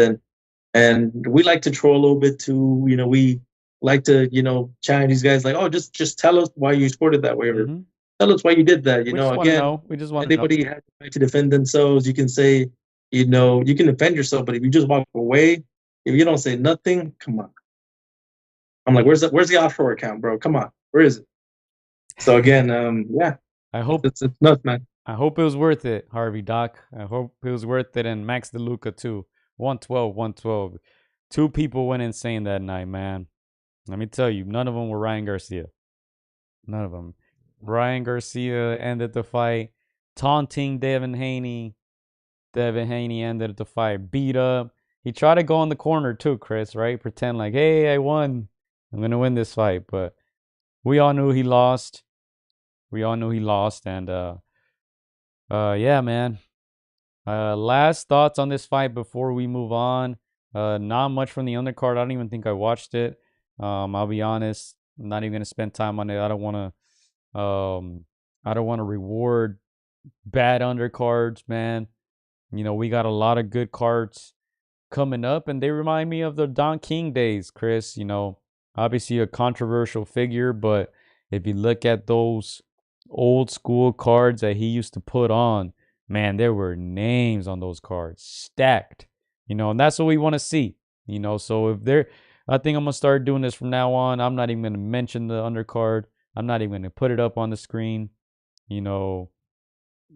and we like to troll a little bit too. We like to challenge these guys, like, oh, just tell us why you scored it that way, or tell us why you did that. We just want to Again, know. We just want to know. anybody has the right to defend themselves. You can say, you can defend yourself, but if you just walk away, if you don't say nothing, come on. I'm like, where's the offshore account, bro? Come on, where is it? So again, yeah, I hope it's nuts, man. I hope it was worth it, Harvey Doc. I hope it was worth it, and Max DeLuca too. 112, 112. 2 people went insane that night, man. Let me tell you, none of them were Ryan Garcia. None of them. Ryan Garcia ended the fight taunting Devin Haney. Devin Haney ended the fight beat up. He tried to go in the corner too, Chris, right? Pretend like, hey, I won. I'm going to win this fight. But we all knew he lost. And yeah, man. Last thoughts on this fight before we move on. Not much from the undercard. I don't even think I watched it. I'll be honest. I'm not even gonna spend time on it. I don't want to reward bad undercards, man. We got a lot of good cards coming up, and they remind me of the Don King days, Chris. Obviously a controversial figure, but if you look at those old school cards that he used to put on, man, there were names on those cards stacked, and that's what we want to see, so I think I'm going to start doing this from now on. I'm not even going to mention the undercard. I'm not even going to put it up on the screen.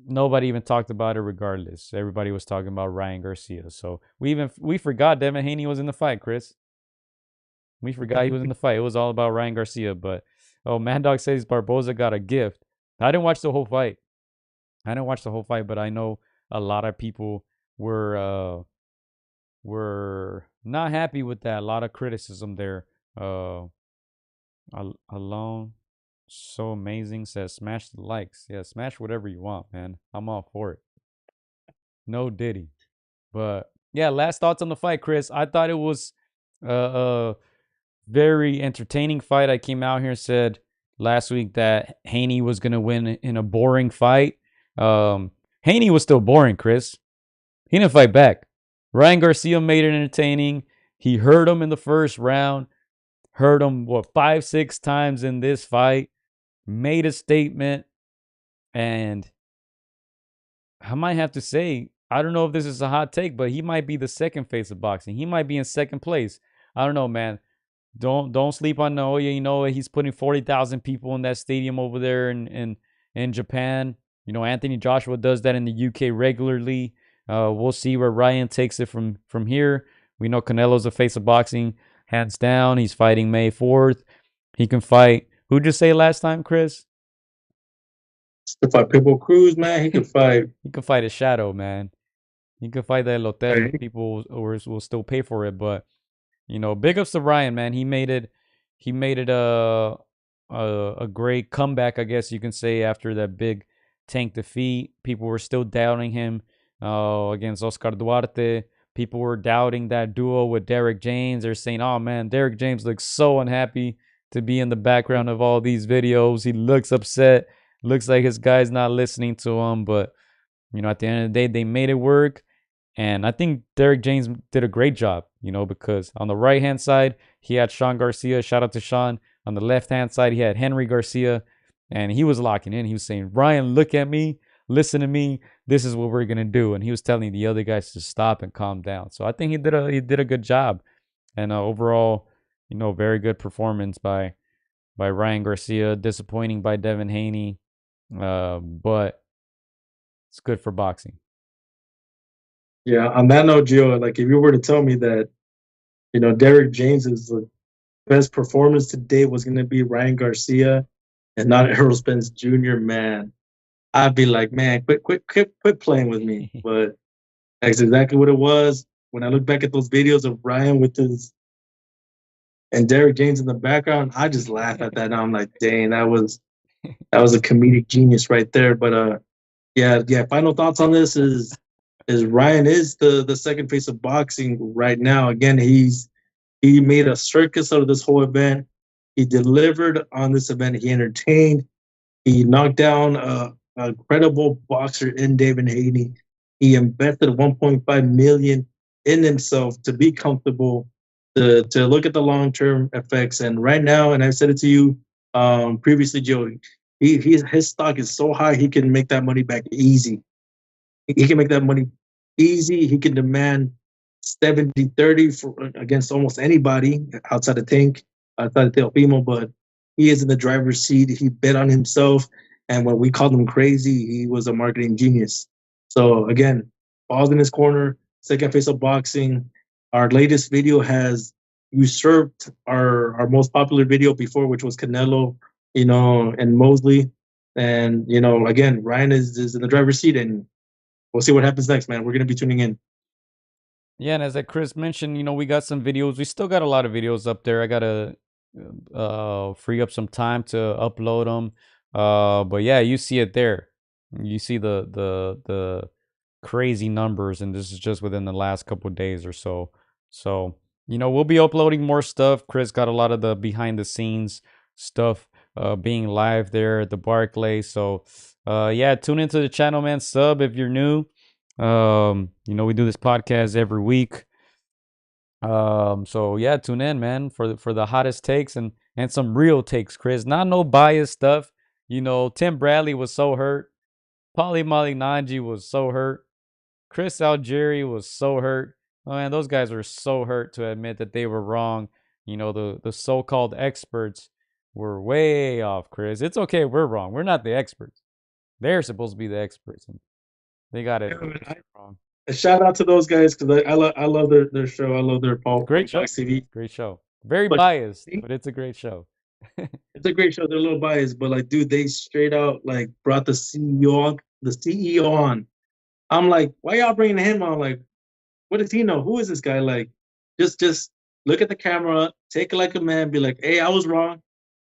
Nobody even talked about it regardless. Everybody was talking about Ryan Garcia. So we forgot Devin Haney was in the fight, Chris. We forgot he was in the fight. It was all about Ryan Garcia. But, Mad Dog says Barboza got a gift. I didn't watch the whole fight. I didn't watch the whole fight, but I know a lot of people were not happy with that. A lot of criticism there. Alone, so amazing says smash the likes. Yeah, smash whatever you want, man. I'm all for it. No Diddy. But yeah, last thoughts on the fight, Chris. I thought it was a very entertaining fight. I came out here and said last week that Haney was gonna win in a boring fight. Haney was still boring, Chris. He didn't fight back. Ryan Garcia made it entertaining. He hurt him in the first round. Hurt him, 5, 6 times in this fight. Made a statement. And I might have to say, I don't know if this is a hot take, but he might be the second face of boxing. He might be in second place. I don't know, man. Don't sleep on Hoya. You know, he's putting 40,000 people in that stadium over there in Japan. You know, Anthony Joshua does that in the UK regularly. We'll see where Ryan takes it from here. We know Canelo's a face of boxing, hands down. He's fighting May 4th. He can fight. Who'd you say last time, Chris? He can fight Pitbull Cruz, man. He can fight. He can fight a shadow, man. He can fight that Hotel. People will still pay for it, but you know, big ups to Ryan, man. He made it. He made it a great comeback, I guess you can say, after that big Tank defeat. People were still doubting him against Oscar Duarte. People were doubting that duo with Derek James. They're saying, "Oh man, Derek James looks so unhappy to be in the background of all these videos. He looks upset. Looks like his guy's not listening to him." But you know, at the end of the day, they made it work. And I think Derek James did a great job, you know, because on the right-hand side, he had Sean Garcia. Shout out to Sean. On the left-hand side, he had Henry Garcia. And he was locking in. He was saying, "Ryan, look at me. Listen to me. This is what we're going to do." And he was telling the other guys to stop and calm down. So I think he did a good job. And overall, you know, very good performance by Ryan Garcia. Disappointing by Devin Haney. But it's good for boxing. Yeah, on that note, Gio, like if you were to tell me that, you know, Derek James's best performance to date was going to be Ryan Garcia and not Errol Spence Jr., man, I'd be like, man, quit playing with me. But that's exactly what it was. When I look back at those videos of Ryan with his and Derek James in the background, I just laugh at that. And I'm like, dang, that was a comedic genius right there. But yeah. Final thoughts on this is Ryan is the second face of boxing right now. Again, he made a circus out of this whole event. He delivered on this event. He entertained. He knocked down a credible boxer in Devin Haney. He invested 1.5 million in himself to be comfortable, to look at the long-term effects. And right now, and I said it to you previously, Joey, his stock is so high he can make that money back easy. He can make that money easy. He can demand 70-30 against almost anybody outside of Tank, outside of Teofimo, but he is in the driver's seat. He bet on himself, and when we called him crazy, he was a marketing genius. So again, balls in his corner, second face of boxing. Our latest video has usurped our most popular video before, which was Canelo, you know, and Mosley. And, you know, again, Ryan is in the driver's seat, and we'll see what happens next, man. We're going to be tuning in. Yeah, and as Chris mentioned, you know, we got some videos. We still got a lot of videos up there. I got to free up some time to upload them. But yeah, you see it there. You see the crazy numbers, and this is just within the last couple of days or so. So, you know, we'll be uploading more stuff. Chris got a lot of the behind the scenes stuff being live there at the Barclay. So, yeah, tune into the channel, man. Sub if you're new. You know, we do this podcast every week. So yeah, tune in, man, for the hottest takes and some real takes, Chris. Not no biased stuff. You know, Tim Bradley was so hurt. Paulie Malignaggi was so hurt. Chris Algieri was so hurt. Oh man, those guys were so hurt to admit that they were wrong. You know, the so-called experts were way off, Chris. It's okay, we're wrong. We're not the experts. They're supposed to be the experts. And they got it wrong. A shout out to those guys because I love their show. I love their Paul. Great show. TV. Great show. Very biased, but it's a great show. It's a great show. They're a little biased, but like, dude, they straight out like brought the CEO on. I'm like, why y'all bringing him on? Like, what does he know? Who is this guy? Like, just look at the camera, take it like a man, be like, hey, I was wrong.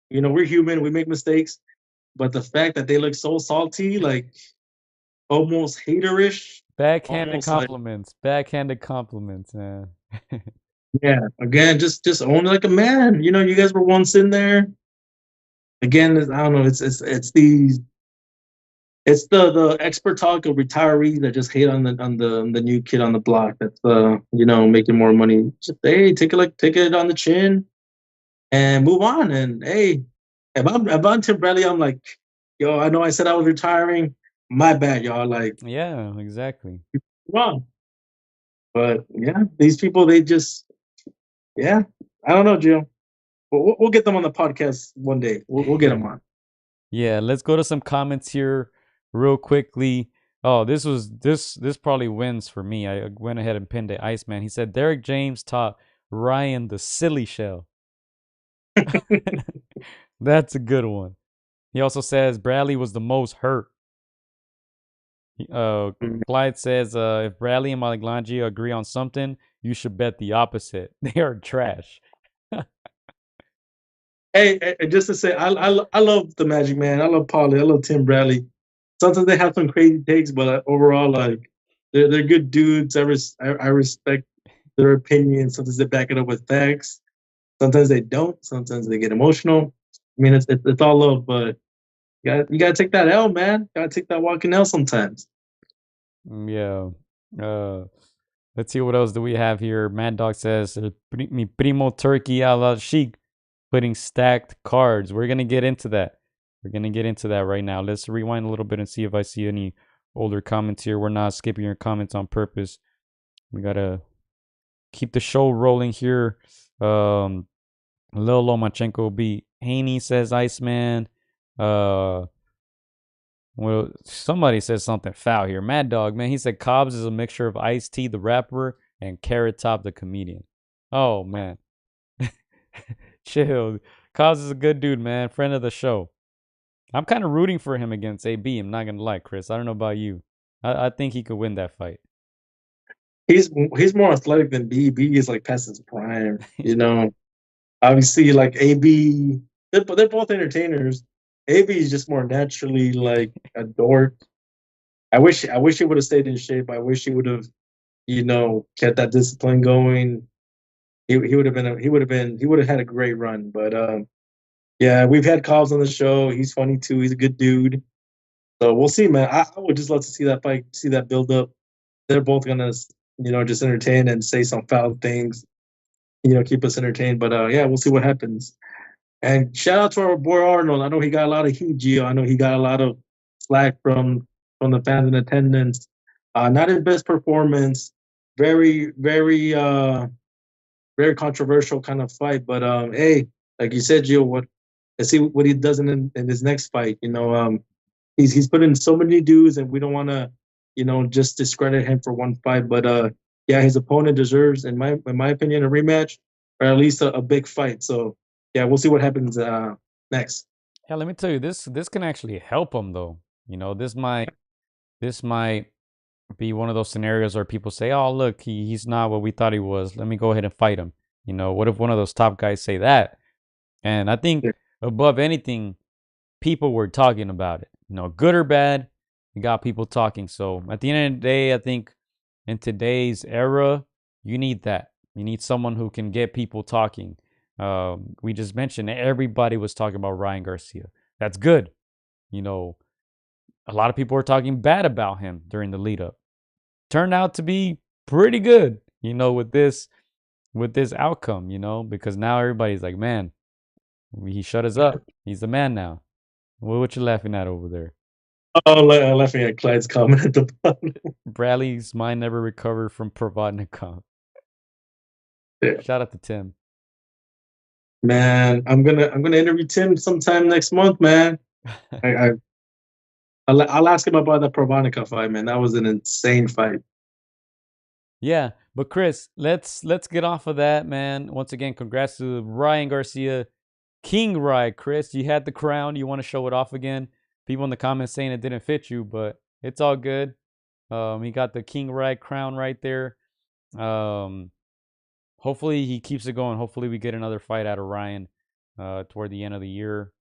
You know, we're human, we make mistakes. But the fact that they look so salty, like almost haterish, Backhanded almost like, compliments. Backhanded compliments, man. yeah, again, just own it like a man. You know, you guys were once in there. Again, I don't know, it's the expert talk of retirees that just hate on the new kid on the block that's you know, making more money. Just hey, take it on the chin and move on. And hey, if I'm Tim Bradley, I'm like, yo, I know I said I was retiring. My bad, y'all. Like, Yeah, exactly. wrong. But yeah, these people, they just yeah. I don't know, Jill. But we'll get them on the podcast one day. We'll get them on. Yeah, let's go to some comments here real quickly. Oh, this probably wins for me. I went ahead and pinned it. Iceman. He said Derek James taught Ryan the silly shell. That's a good one. He also says Bradley was the most hurt. Clyde says if Bradley and Malignaggi agree on something, you should bet the opposite. They are trash. Hey, just to say, I love the Magic Man. I love Paulie. I love Tim Bradley. Sometimes they have some crazy takes, but overall, like they're good dudes. I respect their opinion. Sometimes they back it up with facts. Sometimes they don't. Sometimes they get emotional. I mean, it's all love, but you gotta take that L, man. Gotta take that walking L sometimes. Yeah. Let's see what else do we have here. Mad Dog says mi primo turkey a la chic, putting stacked cards. We're gonna get into that. We're gonna get into that right now. Let's rewind a little bit and see if I see any older comments here. We're not skipping your comments on purpose. We gotta keep the show rolling here. Lil Lomachenko beat Haney, says Iceman. Well, somebody says something foul here. Mad Dog, man, he said Cobbs is a mixture of Ice-T, the rapper, and Carrot Top, the comedian. Oh, man. Chill. Cobbs is a good dude, man. Friend of the show. I'm kind of rooting for him against AB. I'm not going to lie, Chris. I don't know about you. I think he could win that fight. He's more athletic than B. B is like past his prime, you know. Obviously, like AB, they're both entertainers. AB is just more naturally like a dork. I wish he would have stayed in shape. I wish he would have, you know, kept that discipline going. He would have had a great run. But yeah, we've had Cobbs on the show. He's funny too. He's a good dude. So we'll see, man. I would just love to see that fight, see that build up. They're both gonna, you know, just entertain and say some foul things, you know, keep us entertained. But yeah, we'll see what happens. And shout out to our boy Arnold. I know he got a lot of heat, Gio. I know he got a lot of slack from the fans in attendance. Not his best performance. Very, very controversial kind of fight. But hey, like you said, Gio, let's see what he does in his next fight. You know, he's put in so many dues, and we don't want to, you know, just discredit him for one fight. But yeah, his opponent deserves, in my opinion, a rematch or at least a big fight. So yeah, we'll see what happens next. Yeah, let me tell you, this can actually help him, though. You know, this might be one of those scenarios where people say, "Oh, look, he's not what we thought he was. Let me go ahead and fight him." You know, what if one of those top guys say that? And I think Yeah. above anything, people were talking about it. You know, good or bad, you got people talking. So at the end of the day, I think in today's era, you need that. You need someone who can get people talking. We just mentioned everybody was talking about Ryan Garcia. That's good. You know, a lot of people were talking bad about him during the lead up. Turned out to be pretty good, you know, with this outcome, you know, because now everybody's like, man, he shut us up. He's the man now. What you laughing at over there? Oh, laughing at Clyde's comment at the bottom. Bradley's mind never recovered from Provodnikov. Yeah. Shout out to Tim. Man, I'm gonna interview Tim sometime next month, man. I'll ask him about the Provonica fight, man. That was an insane fight. Yeah, but Chris, let's get off of that, man. Once again, congrats to Ryan Garcia, King ride, Chris. You had the crown. You want to show it off again. People in the comments saying it didn't fit you, but it's all good. He got the King ride crown right there. Hopefully he keeps it going. Hopefully we get another fight out of Ryan toward the end of the year.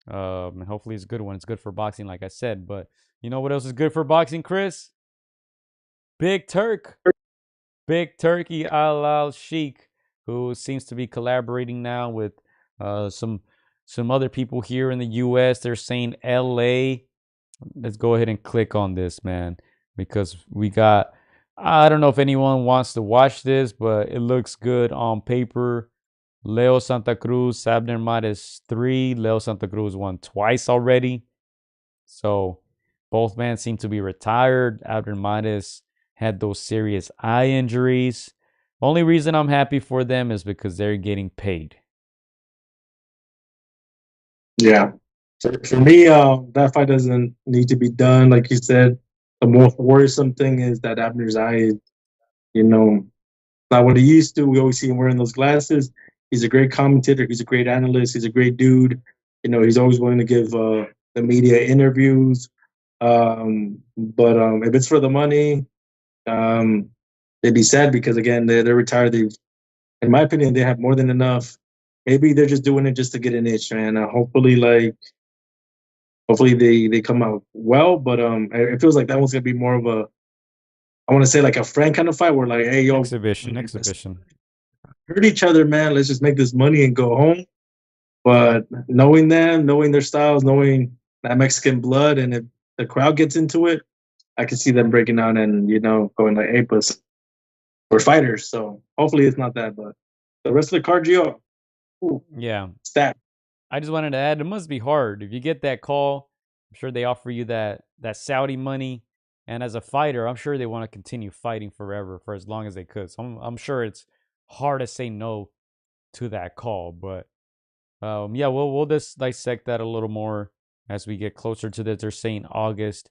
And hopefully it's a good one. It's good for boxing, like I said. But you know what else is good for boxing, Chris? Big Turk. Big Turkey Al Sheikh, who seems to be collaborating now with some other people here in the U.S. They're saying L.A. Let's go ahead and click on this, man, because we got, I don't know if anyone wants to watch this, but it looks good on paper. Leo Santa Cruz, Abner Mares 3. Leo Santa Cruz won twice already. So both men seem to be retired. Abner Mares had those serious eye injuries. Only reason I'm happy for them is because they're getting paid. Yeah. For me, that fight doesn't need to be done. Like you said, the most worrisome thing is that Abner's eye, you know, not what he used to. We always see him wearing those glasses. He's a great commentator. He's a great analyst. He's a great dude. You know, he's always willing to give the media interviews. But if it's for the money, they'd be sad because, again, they're retired. In my opinion, they have more than enough. Maybe they're just doing it just to get an itch, man. Hopefully they come out well. But it feels like that one's going to be more of a, I want to say like a friend kind of fight where like, hey, yo. Exhibition. Hurt each other, man. Let's just make this money and go home. But knowing them, knowing their styles, knowing that Mexican blood, and if the crowd gets into it, I can see them breaking out and, you know, going like, hey, but we're fighters. So hopefully it's not that. But the rest of the card, Gio, yeah. Stat. I just wanted to add, it must be hard. If you get that call, I'm sure they offer you that Saudi money. And as a fighter, I'm sure they want to continue fighting forever for as long as they could. So I'm sure it's hard to say no to that call. But yeah, we'll just dissect that a little more as we get closer to this. They're saying August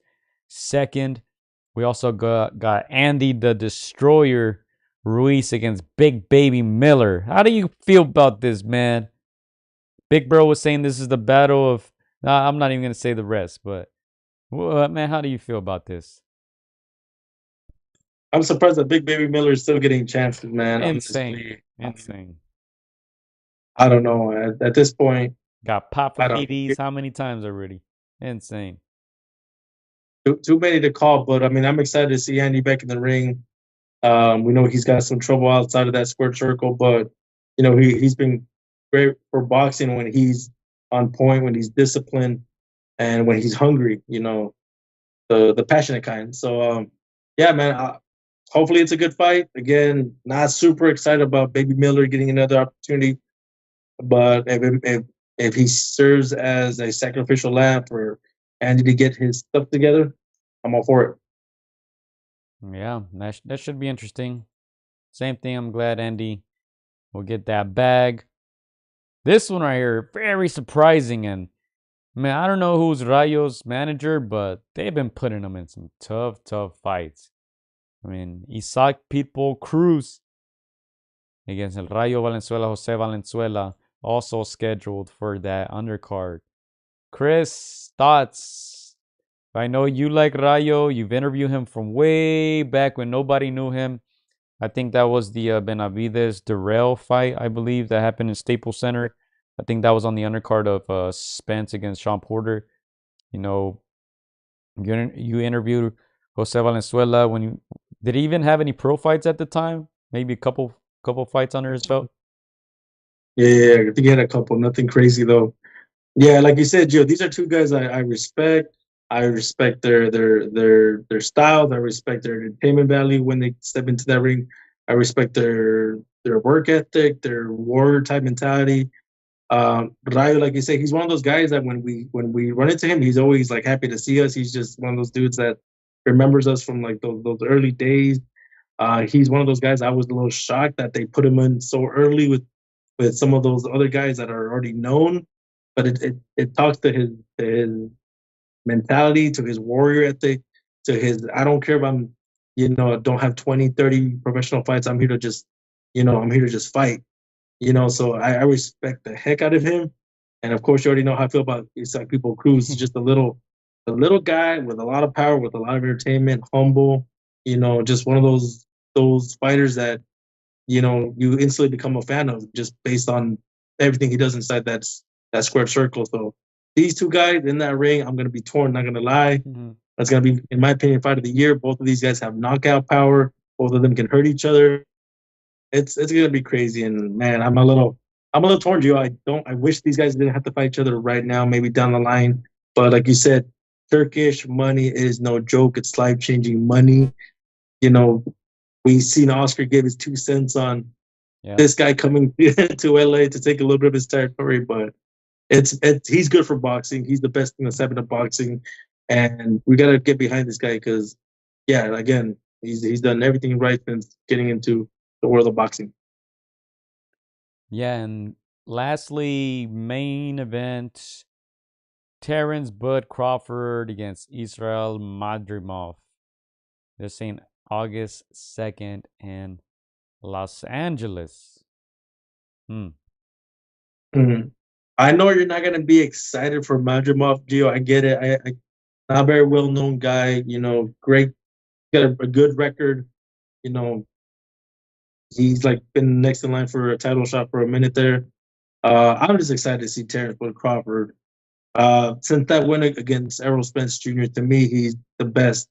2nd. We also got Andy the Destroyer Ruiz against Big Baby Miller. How do you feel about this, man? Big Bro was saying this is the battle of... I'm not even going to say the rest, but... man, how do you feel about this? I'm surprised that Big Baby Miller is still getting chances, man. Insane. I don't know. At this point... Got popped for PDs how many times already? Insane. Too many to call, but I mean, I'm excited to see Andy back in the ring. We know he's got some trouble outside of that square circle, but you know he's been great for boxing when he's on point, when he's disciplined, and when he's hungry. You know, the passionate kind. So yeah, man. Hopefully it's a good fight. Again, not super excited about Baby Miller getting another opportunity, but if he serves as a sacrificial lamb for Andy to get his stuff together, I'm all for it. Yeah, that should be interesting. Same thing. I'm glad Andy will get that bag. This one right here, very surprising. And man, I don't know who's Rayo's manager, but they've been putting him in some tough fights. I mean, Isaac Pitbull Cruz against El Rayo Valenzuela, Jose Valenzuela, also scheduled for that undercard. Chris, thoughts? I know you like Rayo. You've interviewed him from way back when nobody knew him. I think that was the Benavides Darrell fight, I believe, that happened in Staples Center. I think that was on the undercard of Spence against Sean Porter. You know, you interviewed Jose Valenzuela did he even have any pro fights at the time? Maybe a couple fights under his belt. Yeah, I think he had a couple. Nothing crazy though. Yeah, like you said, Joe, these are two guys I respect. I respect their styles. I respect their entertainment value when they step into that ring. I respect their work ethic, their warrior type mentality. Rayo, like you say, he's one of those guys that when we run into him, he's always like happy to see us. He's just one of those dudes that remembers us from like those early days. He's one of those guys I was a little shocked that they put him in so early with some of those other guys that are already known. But it talks to his mentality, to his warrior ethic, to his, I don't care if I'm, don't have 20, 30 professional fights. I'm here to just fight. So I respect the heck out of him. And of course, you already know how I feel about Isaac People Cruz. He's just a little guy with a lot of power, with a lot of entertainment, humble. Just one of those fighters that you instantly become a fan of just based on everything he does inside that square circle. So these two guys in that ring, I'm gonna be torn. Not gonna lie. Mhm. That's gonna be, in my opinion, fight of the year. Both of these guys have knockout power. Both of them can hurt each other. It's gonna be crazy. And man, I'm a little torn, Gio. I wish these guys didn't have to fight each other right now. Maybe down the line. But like you said, Turkish money is no joke. It's life changing money. We seen Oscar give his 2 cents on this guy coming to LA to take a little bit of his territory, but he's good for boxing. He's the best thing that's happened to boxing, and we gotta get behind this guy because, yeah, again, he's done everything right since getting into the world of boxing. Yeah, and lastly, main event: Terrence Bud Crawford against Israel Madrimov. They're saying August 2nd in Los Angeles. I know you're not gonna be excited for Madrimov, Gio. I get it. I not a very well known guy. Great, got a good record. He's like been next in line for a title shot for a minute there. I'm just excited to see Terrence Bud Crawford. Since that win against Errol Spence Jr., to me, he's the best,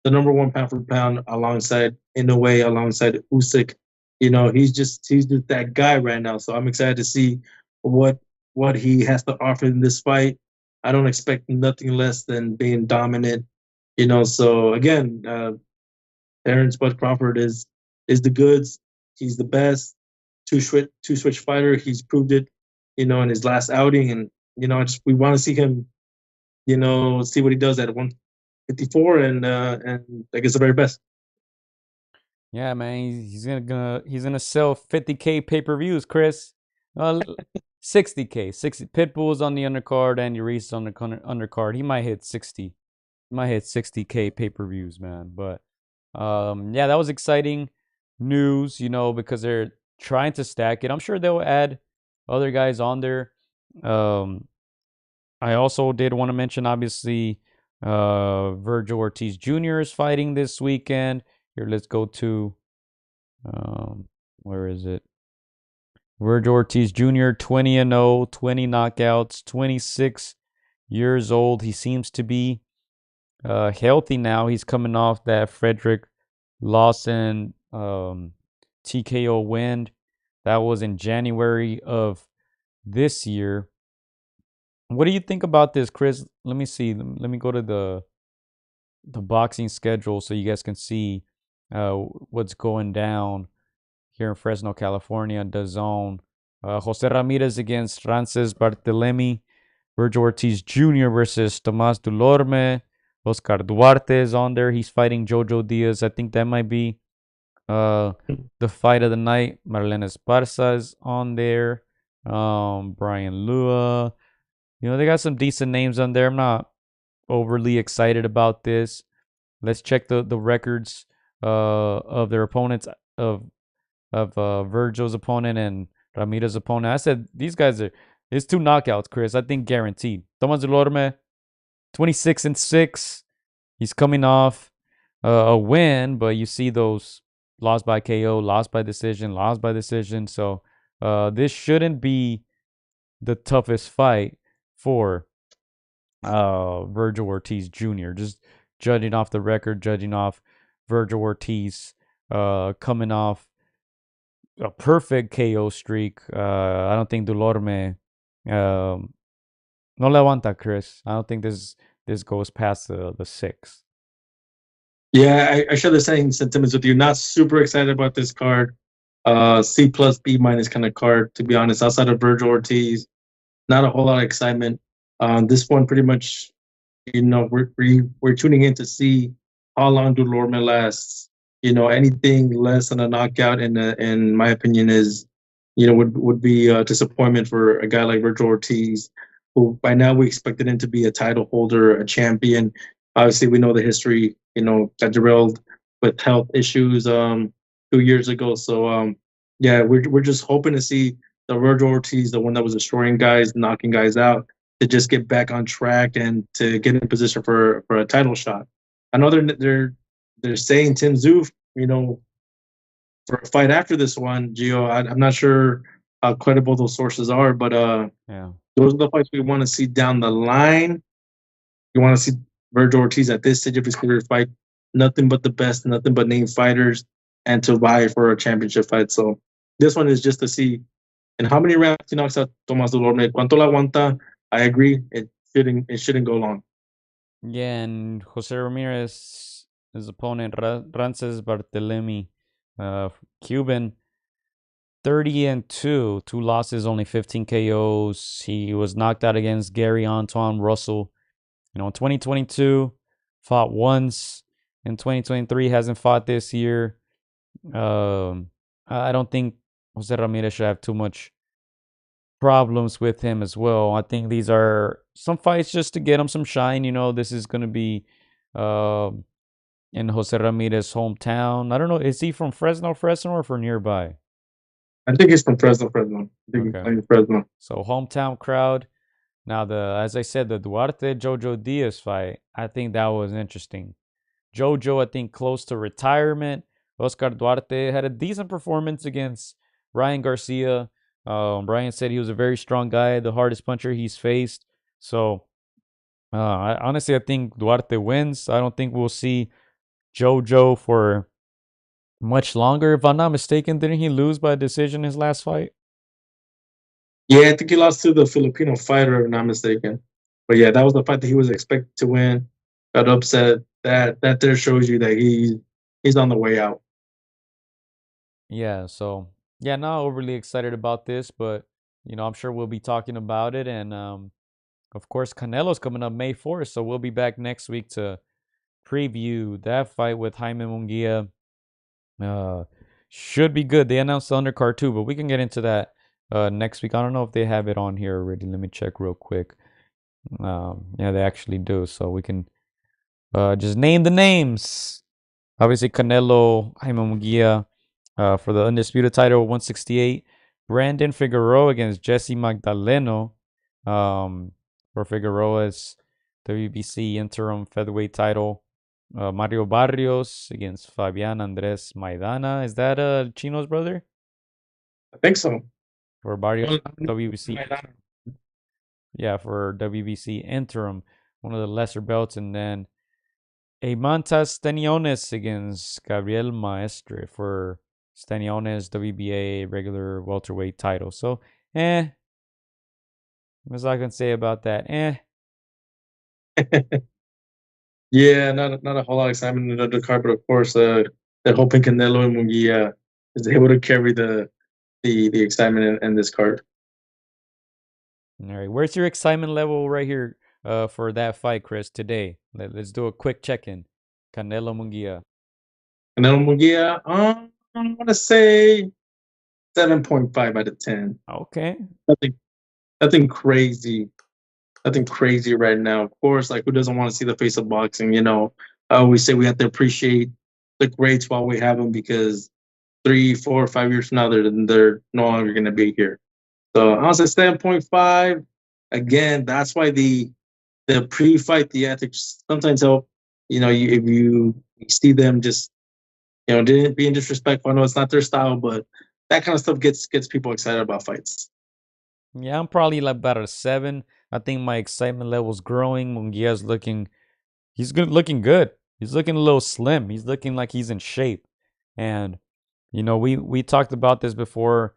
the number one pound for pound alongside Inoue, alongside Usyk. He's just that guy right now. So I'm excited to see what he has to offer in this fight. I don't expect nothing less than being dominant. So again, Terrence Bud Crawford is the goods. He's the best two switch fighter. He's proved it, in his last outing, and we want to see him, see what he does at 154, and I guess the very best. Yeah, man, he's gonna sell 50K pay-per-views, Chris. 60K, 60 Pitbull's on the undercard, and Reese on the undercard. He might hit 60. He might hit 60K pay-per-views, man. But yeah, that was exciting news, because they're trying to stack it. I'm sure they'll add other guys on there. I also did want to mention, obviously, Vergil Ortiz Jr. is fighting this weekend. Here, let's go to, where is it? Vergil Ortiz Jr., 20-0, 20 knockouts, 26 years old. He seems to be healthy now. He's coming off that Frederick Lawson TKO win. That was in January of this year. What do you think about this, Chris? Let me see. Let me go to the boxing schedule so you guys can see what's going down here in Fresno, California, DAZN. Jose Ramirez against Frances Barthelemy. Vergil Ortiz Jr. versus Tomas Dulorme. Oscar Duarte is on there. He's fighting Jojo Diaz. I think that might be the fight of the night. Marlene Esparza is on there. Brian Lua. They got some decent names on there. I'm not overly excited about this. Let's check the records of their opponents, of Vergil's opponent and Ramirez's opponent. I said these guys it's 2 knockouts, Chris. I think guaranteed. Tomas Dulorme, 26-6. He's coming off a win, but you see those lost by KO, lost by decision. So this shouldn't be the toughest fight for Vergil Ortiz Jr. Just judging off the record, judging off Vergil Ortiz coming off a perfect KO streak. I don't think Dulorme no levanta, Chris. I don't think this goes past the 6. Yeah, I share the same sentiments with you. Not super excited about this card. C plus B minus kind of card, to be honest. Outside of Vergil Ortiz, not a whole lot of excitement. This one pretty much, we're tuning in to see how long Dulorme lasts. Anything less than a knockout, in my opinion, is, would be a disappointment for a guy like Vergil Ortiz, who by now we expected him to be a title holder, a champion. Obviously, we know the history. Got derailed with health issues 2 years ago. So yeah, we're just hoping to see the Vergil Ortiz, the one that was destroying guys, knocking guys out, to just get back on track and to get in position for a title shot. I know they're saying Tim Zoof, for a fight after this one, Gio. I'm not sure how credible those sources are, but Yeah. those are the fights we want to see down the line. You want to see Vergil Ortiz at this stage of his career fight nothing but the best, nothing but named fighters, and to vie for a championship fight. So this one is just to see in how many rounds he knocks out Tomas Delorme. Cuánto la aguanta? I agree. It shouldn't go long. Yeah, and Jose Ramirez, his opponent, Rances Barthelemy, Cuban, 30-2, 2 losses, only 15 KOs. He was knocked out against Gary Antoine Russell. In 2022, fought once. In 2023, hasn't fought this year. I don't think Jose Ramirez should have too much problems with him as well. I think these are some fights just to get him some shine. This is going to be in Jose Ramirez's hometown. I don't know. Is he from Fresno, or from nearby? I think he's from Fresno. I think he's playing Fresno. So hometown crowd. Now, as I said, the Duarte Jojo Diaz fight, I think that was interesting. Jojo, I think, close to retirement. Oscar Duarte had a decent performance against Ryan Garcia. Ryan said he was a very strong guy, the hardest puncher he's faced. So, I think Duarte wins. I don't think we'll see Jojo for much longer. If I'm not mistaken, didn't he lose by decision his last fight? Yeah, I think he lost to the Filipino fighter, if I'm not mistaken. But yeah, that was the fight that he was expected to win. Got upset. That there shows you that he's on the way out. Yeah, so yeah, not overly excited about this, but I'm sure we'll be talking about it. And of course, Canelo's coming up May 4th, so we'll be back next week to preview that fight with Jaime Munguia. Should be good. They announced the undercard too, but we can get into that next week. I don't know if they have it on here already. Let me check real quick. Yeah, they actually do. So we can just name the names. Obviously, Canelo, Jaime Munguia for the undisputed title, 168. Brandon Figueroa against Jesse Magdaleno. For Figueroa's WBC interim featherweight title. Mario Barrios against Fabian Andres Maidana. Is that Chino's brother? I think so. For Barrios, WBC. Yeah, for WBC interim, one of the lesser belts. And then Eimantas Staniones against Gabriel Maestre for Staniones WBA regular welterweight title. So, what's all I can say about that? Yeah, not a whole lot of excitement in the undercard, but of course, they're hoping Canelo and Munguia is able to carry the excitement in this card. All right, where's your excitement level right here for that fight, Chris? Today, let's do a quick check-in. Canelo Munguia. Canelo Munguia, I'm gonna say 7.5 out of 10. Okay. Nothing crazy. Nothing crazy right now. Of course, like, who doesn't want to see the face of boxing? I always say we have to appreciate the greats while we have them, because 3, 4, 5 years from now, they're no longer going to be here. So I was at 7.5. Again, that's why the pre-fight theatrics sometimes help. If you see them just didn't being disrespectful. I know it's not their style, but that kind of stuff gets people excited about fights. Yeah, I'm probably like about a 7. I think my excitement level's growing. Munguia's looking good. He's looking a little slim. He's looking like he's in shape. And we talked about this before.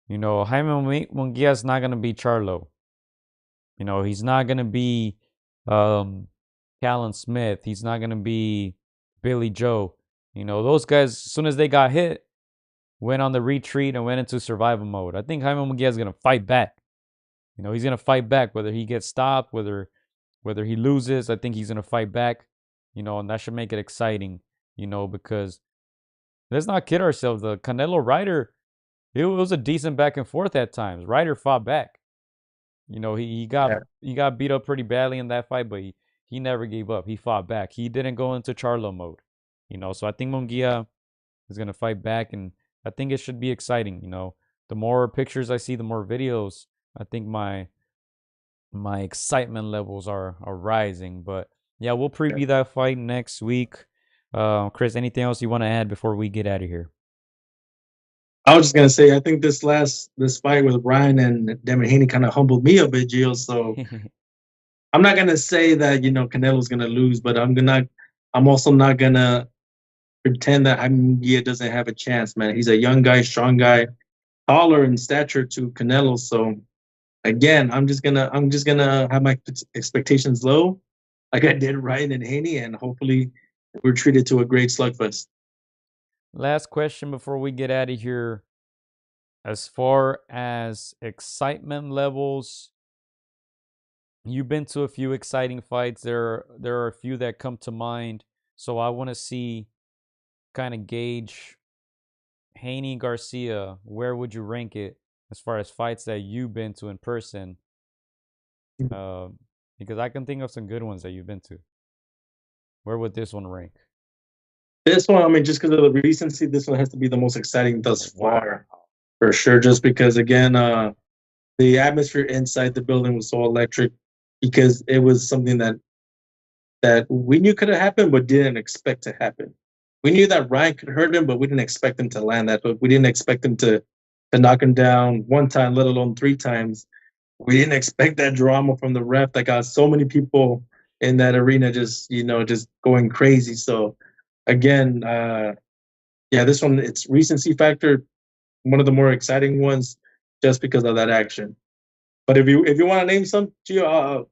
Jaime Munguia's not gonna be Charlo. He's not gonna be Callum Smith. He's not gonna be Billy Joe. Those guys, as soon as they got hit, went on the retreat and went into survival mode. I think Jaime Munguia is gonna fight back. He's gonna fight back, whether he gets stopped, whether he loses. I think he's gonna fight back. And that should make it exciting. Because let's not kid ourselves. The Canelo Ryder, it was a decent back and forth at times. Ryder fought back. He got beat up pretty badly in that fight, but he never gave up. He fought back. He didn't go into Charlo mode. So I think Munguia is gonna fight back, and I think it should be exciting. the more pictures I see, the more videos, I think my excitement levels are rising. But yeah, we'll preview that fight next week. Chris, anything else you want to add before we get out of here? I was just gonna say, I think this fight with Ryan and Devin Haney kind of humbled me a bit, Gio. So I'm not gonna say that Canelo's gonna lose, but I'm also not gonna pretend that Hamia doesn't have a chance, man. He's a young guy, strong guy, taller in stature to Canelo. So again, I'm just gonna have my expectations low, like I did Ryan and Haney, and hopefully we're treated to a great slugfest. Last question before we get out of here. As far as excitement levels, you've been to a few exciting fights. There are a few that come to mind. So I want to see, kind of gauge Haney Garcia. Where would you rank it as far as fights that you've been to in person? Because I can think of some good ones that you've been to. Where would this one rank? This one, I mean, just because of the recency, this one has to be the most exciting thus far, for sure. Just because, again, the atmosphere inside the building was so electric, because it was something that we knew could have happened, but didn't expect to happen. We knew that Ryan could hurt him, but we didn't expect him to land that hook. We didn't expect him to knock him down one time, let alone 3 times. We didn't expect that drama from the ref that got so many people in that arena just going crazy. So again, this one, it's recency factor, one of the more exciting ones, just because of that action. But if you want to name some, Gio,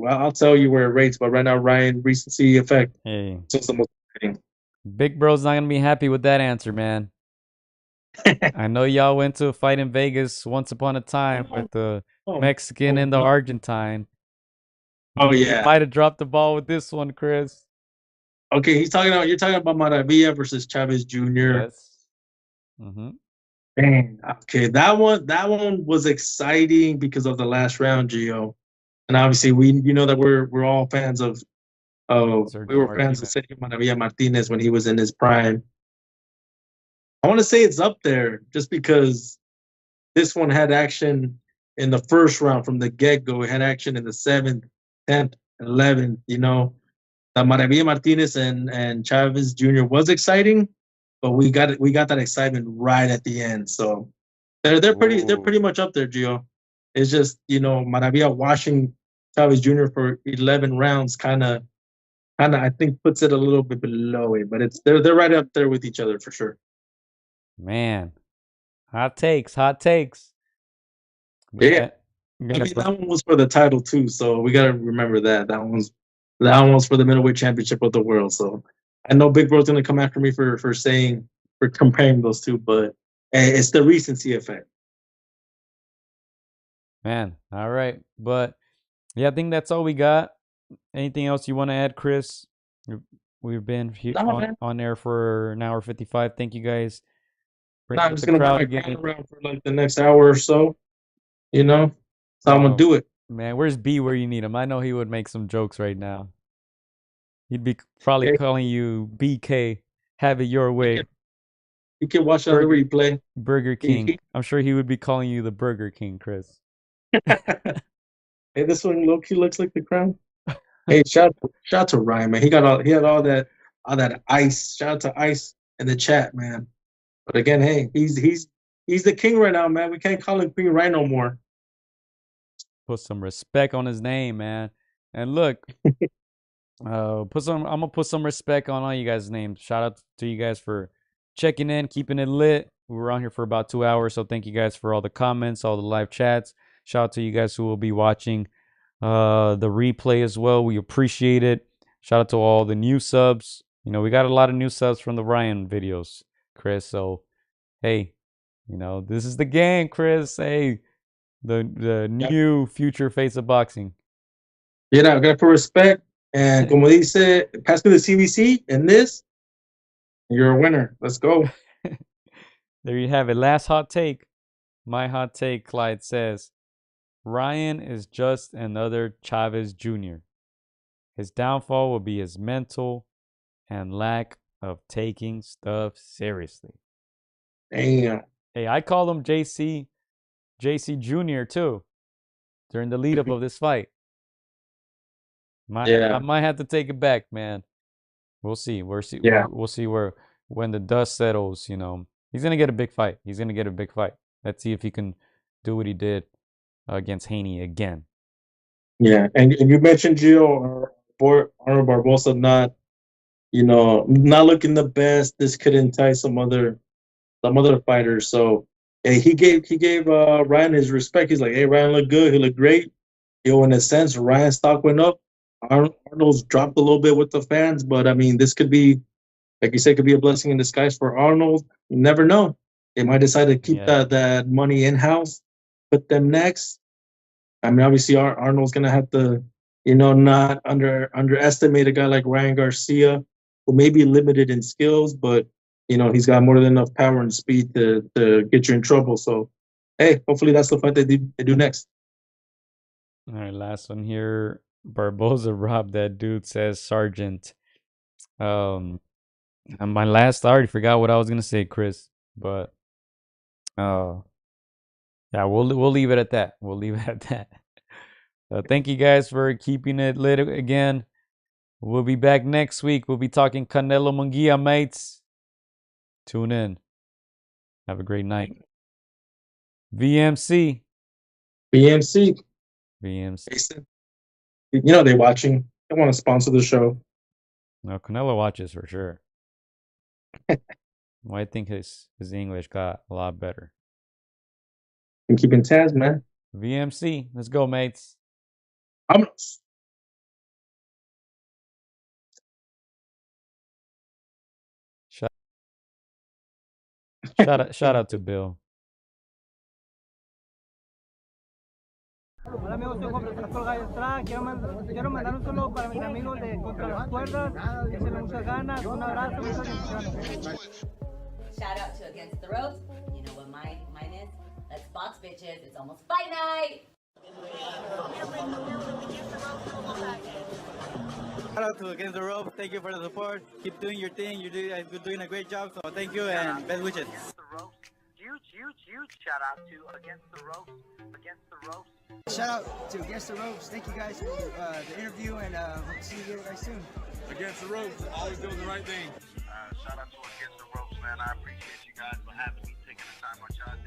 I'll tell you where it rates. But right now, Ryan, recency effect. Hey, It's the most exciting. Big Bro's not gonna be happy with that answer, man. I know y'all went to a fight in Vegas once upon a time with the Mexican and the Argentine. Oh yeah, You might have dropped the ball with this one, Chris. Okay, you're talking about Maravilla versus Chavez Jr. Yes. Mm-hmm. Dang. Okay, that one was exciting because of the last round, Gio. And obviously, that we're all fans of we were fans of Sergio Maravilla Martinez when he was in his prime. I want to say it's up there just because this one had action in the first round from the get-go. It had action in the 7th, 10th, 11th. The Maravilla Martinez and Chavez Jr. was exciting, but we got that excitement right at the end. So they're pretty much up there, Gio. It's just Maravilla washing Chavez Jr. for 11 rounds kind of I think puts it a little bit below it, but they're right up there with each other for sure. Man, hot takes. Yeah. I mean, that one was for the title too, so we gotta remember that. That one's for the middleweight championship of the world. So I know Big Bro's gonna come after me for comparing those two, but it's the recency effect. Man, all right. But yeah, I think that's all we got. Anything else you want to add, Chris? We've been on air for an hour 55. Thank you guys. I'm just gonna run around for like the next hour or so. So I'm gonna do it. Man, where's B where you need him? I know he would make some jokes right now. He'd be probably calling you BK. Have it your way. You can watch that replay. Burger King. I'm sure he would be calling you the Burger King, Chris. Hey, this one low-key looks like the crown. Hey, shout out to Ryan, man. He had all that ice. Shout out to Ice in the chat, man. But again, hey, he's the king right now, man. We can't call him Queen Ryan no more. Put some respect on his name, man. And look, I'm gonna put some respect on all you guys' names. Shout out to you guys for checking in, keeping it lit. We were on here for about 2 hours, so thank you guys for all the comments, all the live chats. Shout out to you guys who will be watching the replay as well. We appreciate it. Shout out to all the new subs. We got a lot of new subs from the Ryan videos, Chris. So, hey, this is the gang, Chris. Hey, the new future face of boxing. I gotta put respect. And como dice, pass me the CBC and this, you're a winner. Let's go. There you have it. Last hot take. My hot take, Clyde says, Ryan is just another Chavez Jr. His downfall will be his mental and lack of taking stuff seriously. Damn. Hey, I called him JC Jr. too during the lead up of this fight. I might have to take it back, man. We'll see. We'll see where when the dust settles. You know, he's gonna get a big fight. He's gonna get a big fight. Let's see if he can do what he did against Haney again. Yeah, and you mentioned Gio or Arnold Barbosa not looking the best. This could entice some other fighters. So hey, he gave Ryan his respect. He's like, hey, Ryan looked good. He looked great. In a sense, Ryan's stock went up. Arnold's dropped a little bit with the fans, but I mean, this could be, like you said, could be a blessing in disguise for Arnold. You never know. They might decide to keep that money in house, put them next. I mean, obviously, Arnold's gonna have to, not underestimate a guy like Ryan Garcia, who may be limited in skills, but he's got more than enough power and speed to get you in trouble. So, hey, hopefully that's the fight they do next. All right, last one here. Barbosa robbed that dude, says Sergeant. And my last, I already forgot what I was gonna say, Chris, but yeah, we'll leave it at that. We'll leave it at that. Thank you guys for keeping it lit again. We'll be back next week. We'll be talking Canelo Munguia, mates. Tune in. Have a great night. VMC. Jason, they're watching. They want to sponsor the show. No, Canelo watches for sure. Well, I think his English got a lot better. I'm keeping tabs, man. VMC. Let's go, mates. Shout out to Bill. Hola amigos, soy Juan Francisco AtR. Quiero mandar un saludo para mis amigos de Contra las Cuerdas. Échenle muchas ganas. Un abrazo, muchas bendiciones. Shout out to Against the Ropes. You know what mine is? Let's box, bitches. It's almost fight night. Shout out to Against the Ropes. Thank you for the support. Keep doing your thing. You're doing a great job. So thank you and best wishes. Huge shout out to Against the Ropes. Shout out to Against the Ropes. Thank you guys for the interview and hope to see you guys soon. Against the Ropes, always doing the right thing. Shout out to Against the Ropes, man. I appreciate you guys for having me, taking the time on y'all day.